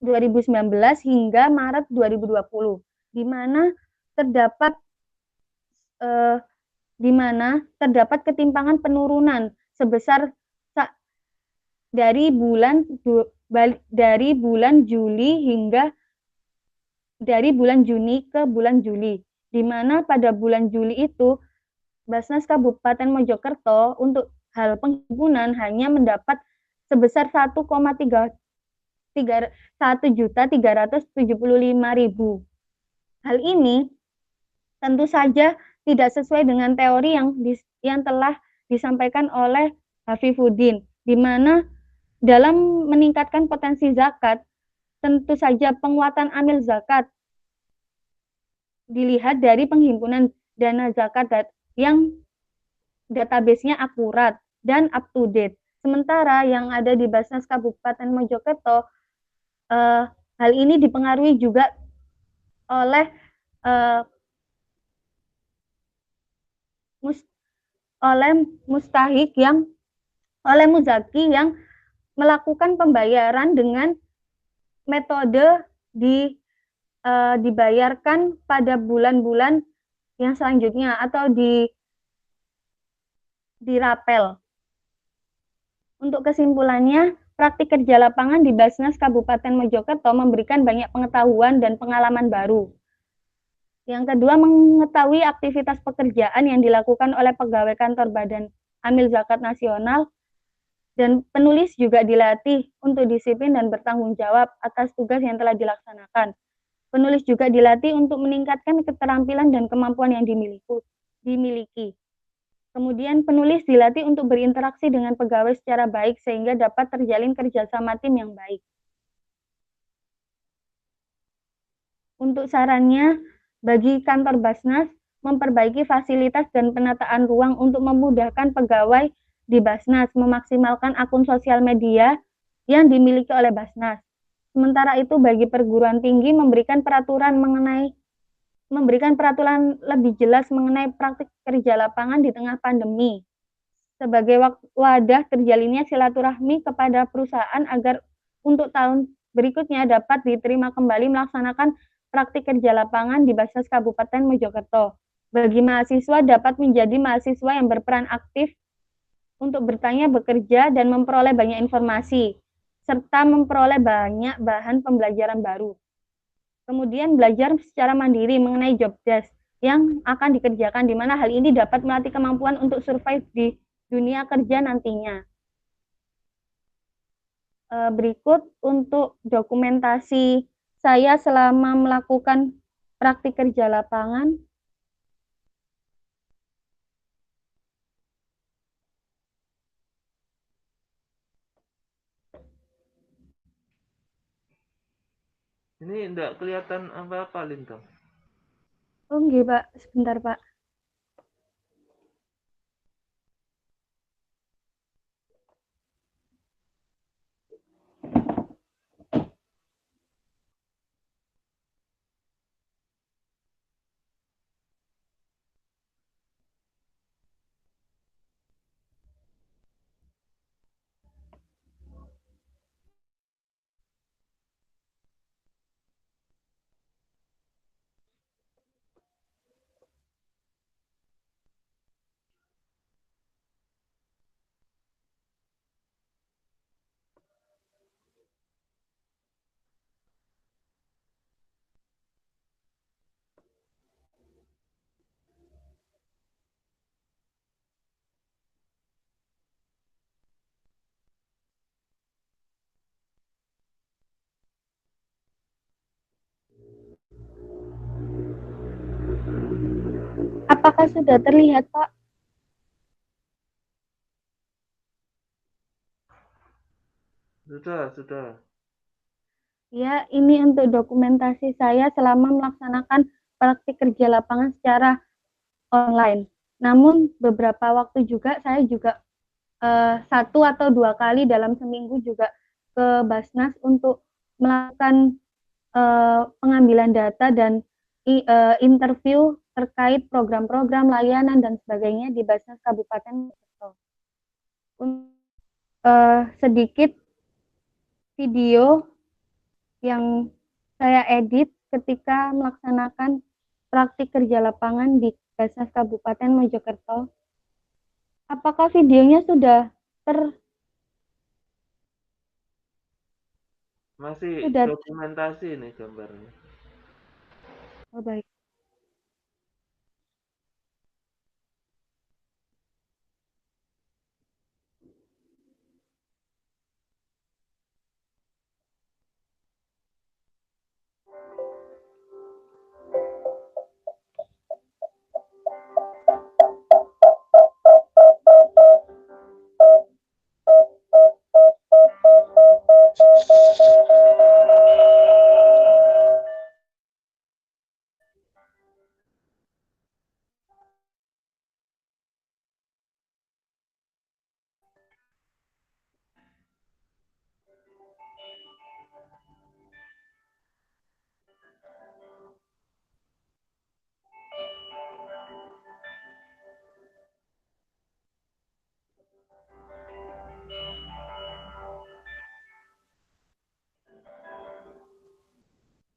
2019 hingga Maret 2020, di mana terdapat ketimpangan penurunan sebesar dari bulan Juni ke bulan Juli, di mana pada bulan Juli itu Basnas Kabupaten Mojokerto untuk hal penghimpunan hanya mendapat sebesar 1.375.000. Hal ini tentu saja tidak sesuai dengan teori yang telah disampaikan oleh Hafifuddin, di mana dalam meningkatkan potensi zakat, tentu saja penguatan amil zakat dilihat dari penghimpunan dana zakat yang database-nya akurat dan up to date. Sementara yang ada di Basnas Kabupaten Mojokerto, hal ini dipengaruhi juga oleh mustahik yang oleh muzaki yang melakukan pembayaran dengan metode dibayarkan pada bulan-bulan yang selanjutnya atau dirapel. Untuk kesimpulannya, praktik kerja lapangan di Basnas Kabupaten Mojokerto memberikan banyak pengetahuan dan pengalaman baru. Yang kedua, mengetahui aktivitas pekerjaan yang dilakukan oleh pegawai kantor Badan Amil Zakat Nasional, dan penulis juga dilatih untuk disiplin dan bertanggung jawab atas tugas yang telah dilaksanakan. Penulis juga dilatih untuk meningkatkan keterampilan dan kemampuan yang dimiliki. Kemudian penulis dilatih untuk berinteraksi dengan pegawai secara baik sehingga dapat terjalin kerjasama tim yang baik. Untuk sarannya, bagi kantor Basnas, memperbaiki fasilitas dan penataan ruang untuk memudahkan pegawai di Basnas, memaksimalkan akun sosial media yang dimiliki oleh Basnas. Sementara itu, bagi perguruan tinggi memberikan peraturan lebih jelas mengenai praktik kerja lapangan di tengah pandemi. Sebagai wadah terjalinnya silaturahmi kepada perusahaan agar untuk tahun berikutnya dapat diterima kembali melaksanakan praktik kerja lapangan di Basnas Kabupaten Mojokerto. Bagi mahasiswa dapat menjadi mahasiswa yang berperan aktif untuk bertanya, bekerja, dan memperoleh banyak informasi, serta memperoleh banyak bahan pembelajaran baru. Kemudian belajar secara mandiri mengenai job desk yang akan dikerjakan, di mana hal ini dapat melatih kemampuan untuk survive di dunia kerja nantinya. Berikut untuk dokumentasi saya selama melakukan praktik kerja lapangan. Ini enggak kelihatan apa-apa, Lintang. Oh, nggih, Pak. Sebentar, Pak. Apakah sudah terlihat, Pak? Sudah. Ya, ini untuk dokumentasi saya selama melaksanakan praktik kerja lapangan secara online. Namun beberapa waktu juga saya juga 1 atau 2 kali dalam seminggu juga ke Basnas untuk melakukan pengambilan data dan interview terkait program-program layanan dan sebagainya di Basnas Kabupaten Mojokerto. Sedikit video yang saya edit ketika melaksanakan praktik kerja lapangan di Basnas Kabupaten Mojokerto. Apakah videonya sudah Masih sudah dokumentasi nih gambarnya. oh, baik.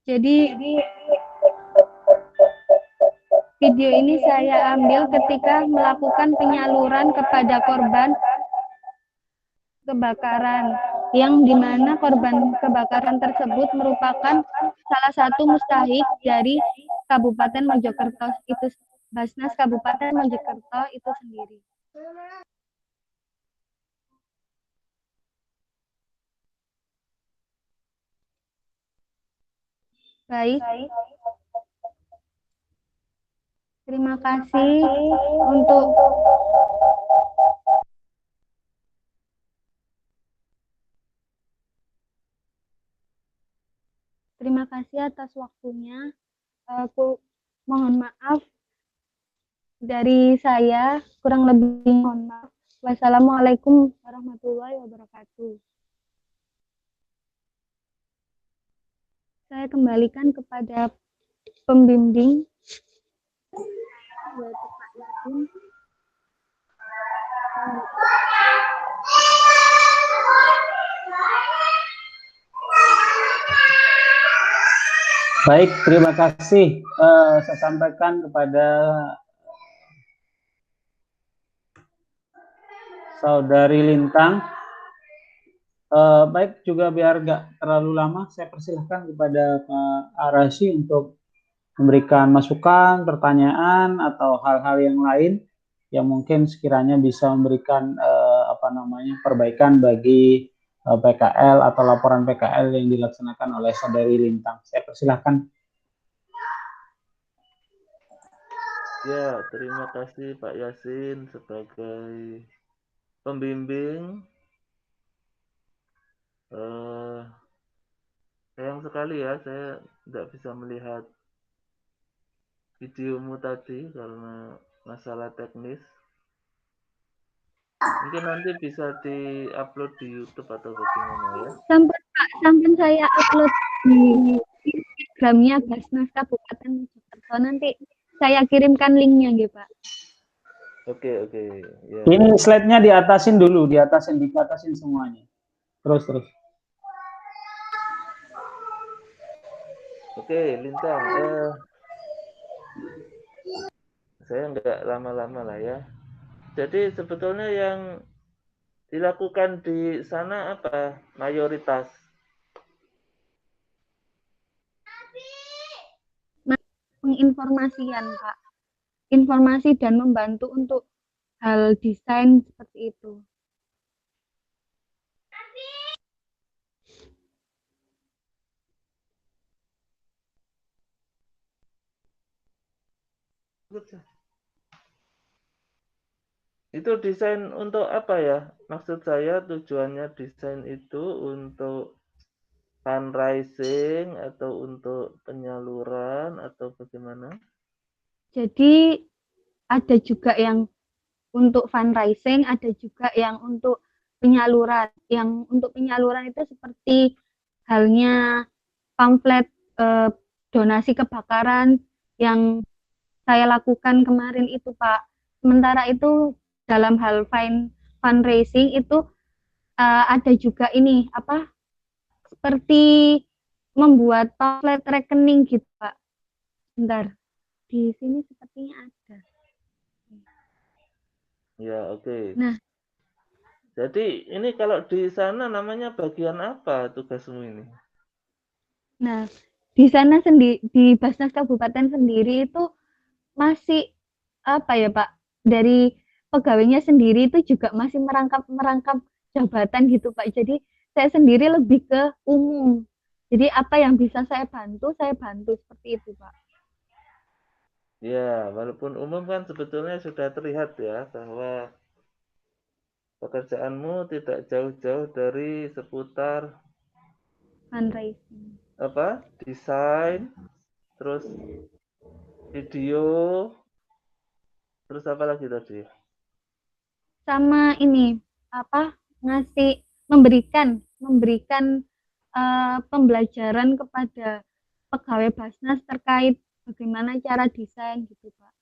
Jadi video ini saya ambil ketika melakukan penyaluran kepada korban kebakaran, yang dimana korban kebakaran tersebut merupakan salah satu mustahik dari Kabupaten Mojokerto itu, Basnas Kabupaten Mojokerto itu sendiri. Baik, terima kasih untuk terima kasih atas waktunya. Aku mohon maaf dari saya, kurang lebih mohon maaf. Wassalamualaikum warahmatullahi wabarakatuh. Saya kembalikan kepada pembimbing. Yaitu Pak Yasin. Baik, terima kasih. Saya sampaikan kepada Saudari Lintang. Baik, juga biar nggak terlalu lama, saya persilahkan kepada Pak Arasi untuk memberikan masukan, pertanyaan, atau hal-hal yang lain yang mungkin sekiranya bisa memberikan perbaikan bagi PKL atau laporan PKL yang dilaksanakan oleh Saudari Lintang. Saya persilahkan. Ya, terima kasih Pak Yasin sebagai pembimbing. Sayang sekali ya, saya tidak bisa melihat videomu tadi karena masalah teknis. Mungkin nanti bisa di-upload di YouTube atau bagaimana ya? Sampai saya upload di Instagramnya Basnas Kabupaten Mojokerto. Nanti saya kirimkan linknya, gitu Pak. Oke. Ya. Ini slide-nya diatasin dulu, diatasin semuanya. Terus. Oke, Lintang. Saya nggak lama-lama lah ya. Jadi sebetulnya yang dilakukan di sana apa mayoritas? Penginformasian, Pak. Informasi dan membantu untuk hal desain seperti itu. Itu desain untuk apa ya? Maksud saya tujuannya desain itu untuk fundraising atau untuk penyaluran atau bagaimana? Jadi ada juga yang untuk fundraising, ada juga yang untuk penyaluran. Yang untuk penyaluran itu seperti halnya pamflet donasi kebakaran yang saya lakukan kemarin itu, Pak. Sementara itu dalam hal fundraising itu ada juga ini seperti membuat pamflet rekening gitu, Pak. Bentar. Di sini sepertinya ada. Ya, oke. Nah, jadi ini kalau di sana namanya bagian apa tugasmu ini? Nah, di sana sendiri, di Basnas Kabupaten sendiri itu masih apa ya Pak, dari pegawainya sendiri itu juga masih merangkap jabatan gitu Pak. Jadi saya sendiri lebih ke umum. Jadi apa yang bisa saya bantu seperti itu Pak. Ya, walaupun umum kan sebetulnya sudah terlihat ya bahwa pekerjaanmu tidak jauh-jauh dari seputar Fundraising. desain, terus video, terus apa lagi tadi? Sama ini memberikan pembelajaran kepada pegawai Basnas terkait bagaimana cara desain gitu Pak.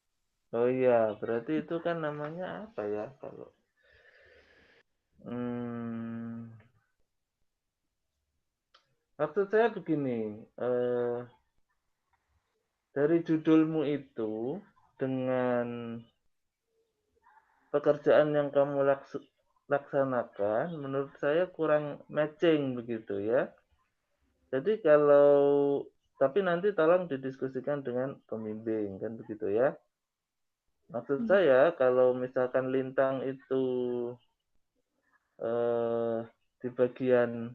Oh iya, berarti itu kan namanya apa ya kalau Maksud saya begini, dari judulmu itu dengan pekerjaan yang kamu laksanakan, menurut saya kurang matching begitu ya. Jadi tapi nanti tolong didiskusikan dengan pembimbing, kan begitu ya. Maksud saya kalau misalkan Lintang itu di bagian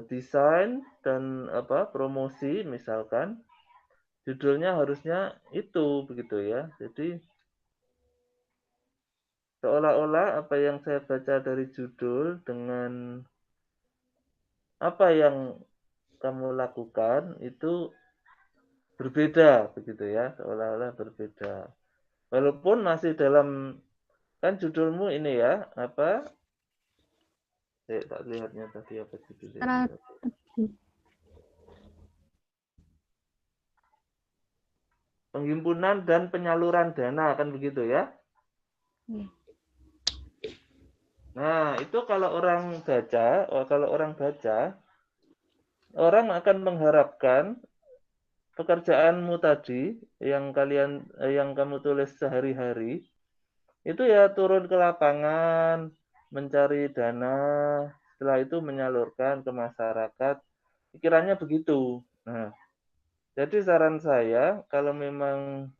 desain dan promosi misalkan, judulnya harusnya itu begitu ya. Jadi seolah-olah apa yang saya baca dari judul dengan apa yang kamu lakukan itu berbeda begitu ya, seolah-olah berbeda. Walaupun masih dalam, kan judulmu ini ya, saya tak lihatnya tadi apa judulnya. Penghimpunan dan penyaluran dana, kan begitu ya. Nah, itu kalau orang baca, orang akan mengharapkan pekerjaanmu tadi yang kamu tulis sehari-hari itu ya turun ke lapangan, mencari dana, setelah itu menyalurkan ke masyarakat. Pikirannya begitu. Nah, jadi saran saya kalau memang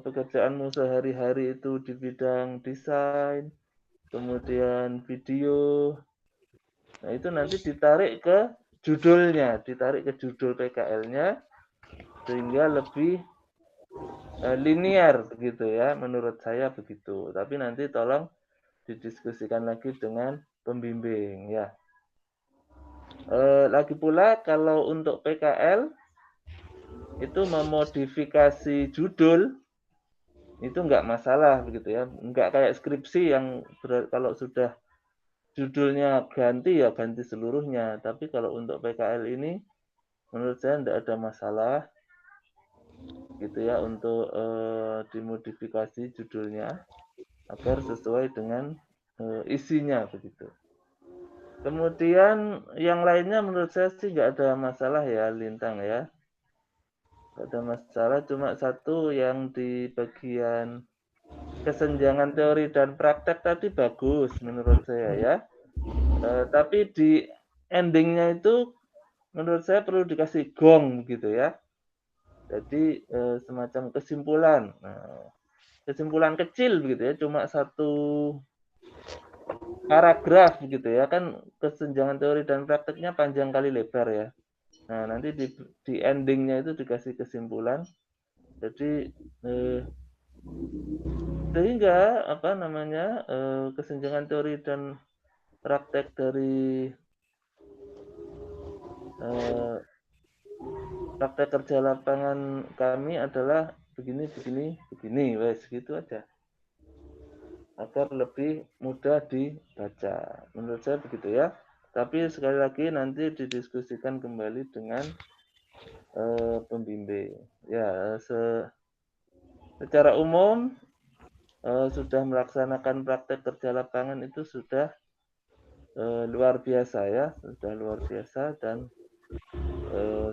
pekerjaanmu sehari-hari itu di bidang desain, kemudian video, nah itu nanti ditarik ke judulnya, ditarik ke judul PKL-nya sehingga lebih linear begitu ya, menurut saya begitu. Tapi nanti tolong didiskusikan lagi dengan pembimbing ya. Lagi pula kalau untuk PKL itu memodifikasi judul itu enggak masalah begitu ya, enggak kayak skripsi yang kalau sudah judulnya ganti ya ganti seluruhnya. Tapi kalau untuk PKL ini menurut saya enggak ada masalah gitu ya untuk dimodifikasi judulnya agar sesuai dengan isinya begitu. Kemudian yang lainnya menurut saya sih nggak ada masalah ya Lintang ya. Nggak ada masalah, cuma satu yang di bagian kesenjangan teori dan praktek tadi bagus menurut saya ya. Tapi di endingnya itu menurut saya perlu dikasih gong gitu ya. Jadi semacam kesimpulan. Nah, kesimpulan kecil begitu ya, cuma satu paragraf begitu ya, kan kesenjangan teori dan prakteknya panjang kali lebar ya. Nah, nanti di endingnya itu dikasih kesimpulan. Jadi sehingga kesenjangan teori dan praktek dari praktek kerja lapangan kami adalah begini, wes gitu aja. Agar lebih mudah dibaca. Menurut saya begitu ya. Tapi sekali lagi nanti didiskusikan kembali dengan pembimbing. Ya, secara umum sudah melaksanakan praktek kerja lapangan itu sudah luar biasa ya, sudah luar biasa dan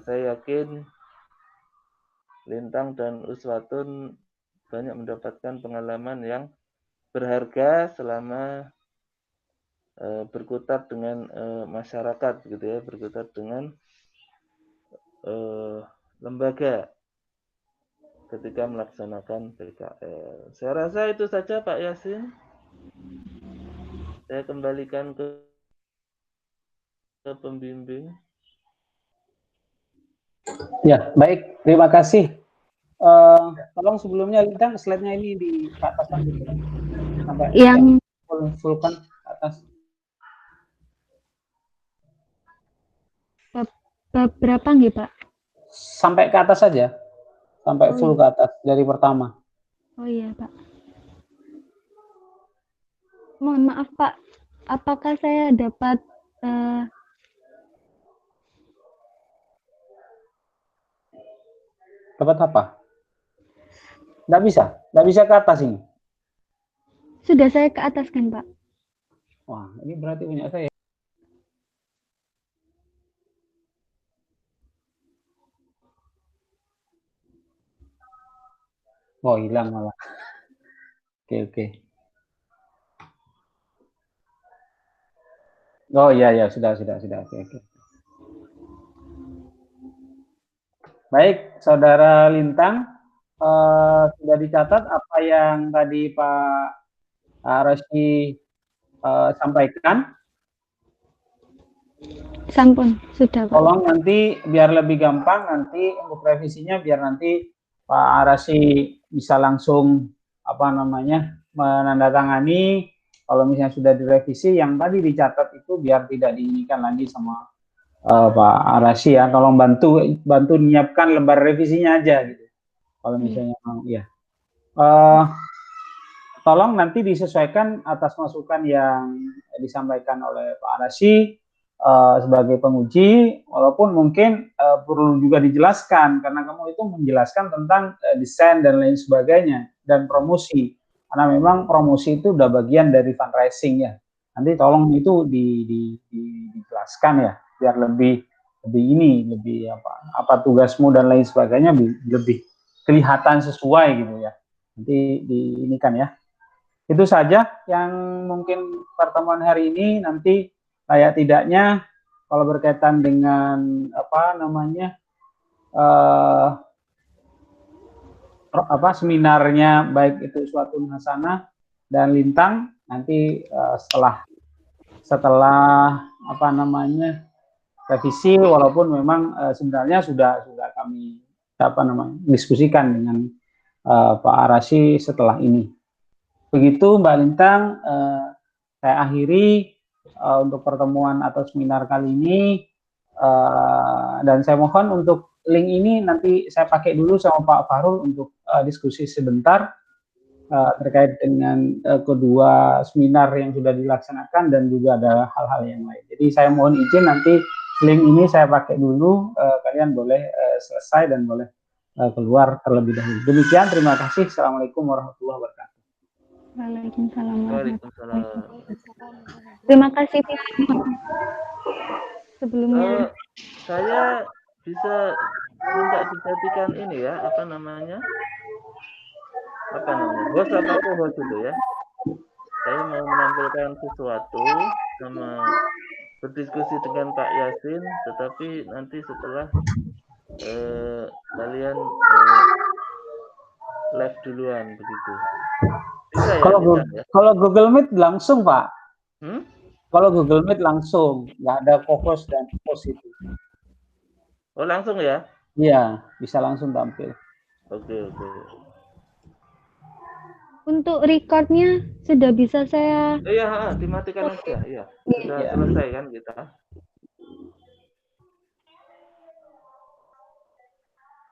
saya yakin Lintang dan Uswatun banyak mendapatkan pengalaman yang berharga selama berkutat dengan masyarakat gitu ya, berkutat dengan lembaga ketika melaksanakan PKL. Saya rasa itu saja Pak Yasin. Saya kembalikan ke pembimbing. Ya, baik. Terima kasih. Tolong sebelumnya Lintang slide-nya ini di ataskan gitu. Sampai yang full-kan atas. Berapa nggih, Pak? Sampai ke atas saja. Sampai full ke atas dari pertama. Oh iya, Pak. Mohon maaf, Pak. Apakah saya dapat dapat apa? Nggak bisa ke atas ini. Sudah saya ke atas kan, Pak? Wah, ini berarti punya saya. Oh, hilang malah. Oke. Oh iya, sudah. Oke. Baik, Saudara Lintang, sudah dicatat apa yang tadi Pak Rosy sampaikan? Sampun, sudah Pak. Tolong nanti biar lebih gampang nanti untuk revisinya, biar nanti Pak Arasi bisa langsung menandatangani. Kalau misalnya sudah direvisi, yang tadi dicatat itu biar tidak diinikan lagi sama Pak Arasi ya. Tolong bantu menyiapkan lembar revisinya aja gitu. Kalau misalnya ya. Tolong nanti disesuaikan atas masukan yang disampaikan oleh Pak Arasi sebagai penguji, walaupun mungkin perlu juga dijelaskan karena kamu itu menjelaskan tentang desain dan lain sebagainya dan promosi, karena memang promosi itu udah bagian dari fundraising ya. Nanti tolong itu dijelaskan ya, biar lebih apa tugasmu dan lain sebagainya lebih kelihatan sesuai gitu ya. Nanti diinikan ya. Itu saja yang mungkin pertemuan hari ini. Nanti kayak tidaknya kalau berkaitan dengan seminarnya, baik itu Suatun Hasanah dan Lintang, nanti setelah revisi, walaupun memang sebenarnya sudah kami diskusikan dengan Pak Arasi setelah ini. Begitu Mbak Lintang, saya akhiri untuk pertemuan atau seminar kali ini, dan saya mohon untuk link ini nanti saya pakai dulu sama Pak Fahrul untuk diskusi sebentar terkait dengan kedua seminar yang sudah dilaksanakan dan juga ada hal-hal yang lain. Jadi saya mohon izin nanti link ini saya pakai dulu, kalian boleh selesai dan boleh keluar terlebih dahulu. Demikian, terima kasih. Assalamualaikum warahmatullahi wabarakatuh. Waalaikumsalam. Waalaikumsalam. Terima kasih sebelumnya. Saya bisa minta dijadikan ini ya, host apa co-host itu ya. Saya mau menampilkan sesuatu sama berdiskusi dengan Pak Yasin, tetapi nanti setelah kalian live duluan begitu. Bisa ya? Kalau Google Meet langsung Pak. Hmm? Kalau Google Meet langsung, nggak ada co-host dan host itu. Oh langsung ya? Iya, bisa langsung tampil. Oke. Untuk recordnya sudah bisa saya. Iya, dimatikan aja. Iya, sudah selesai kan kita.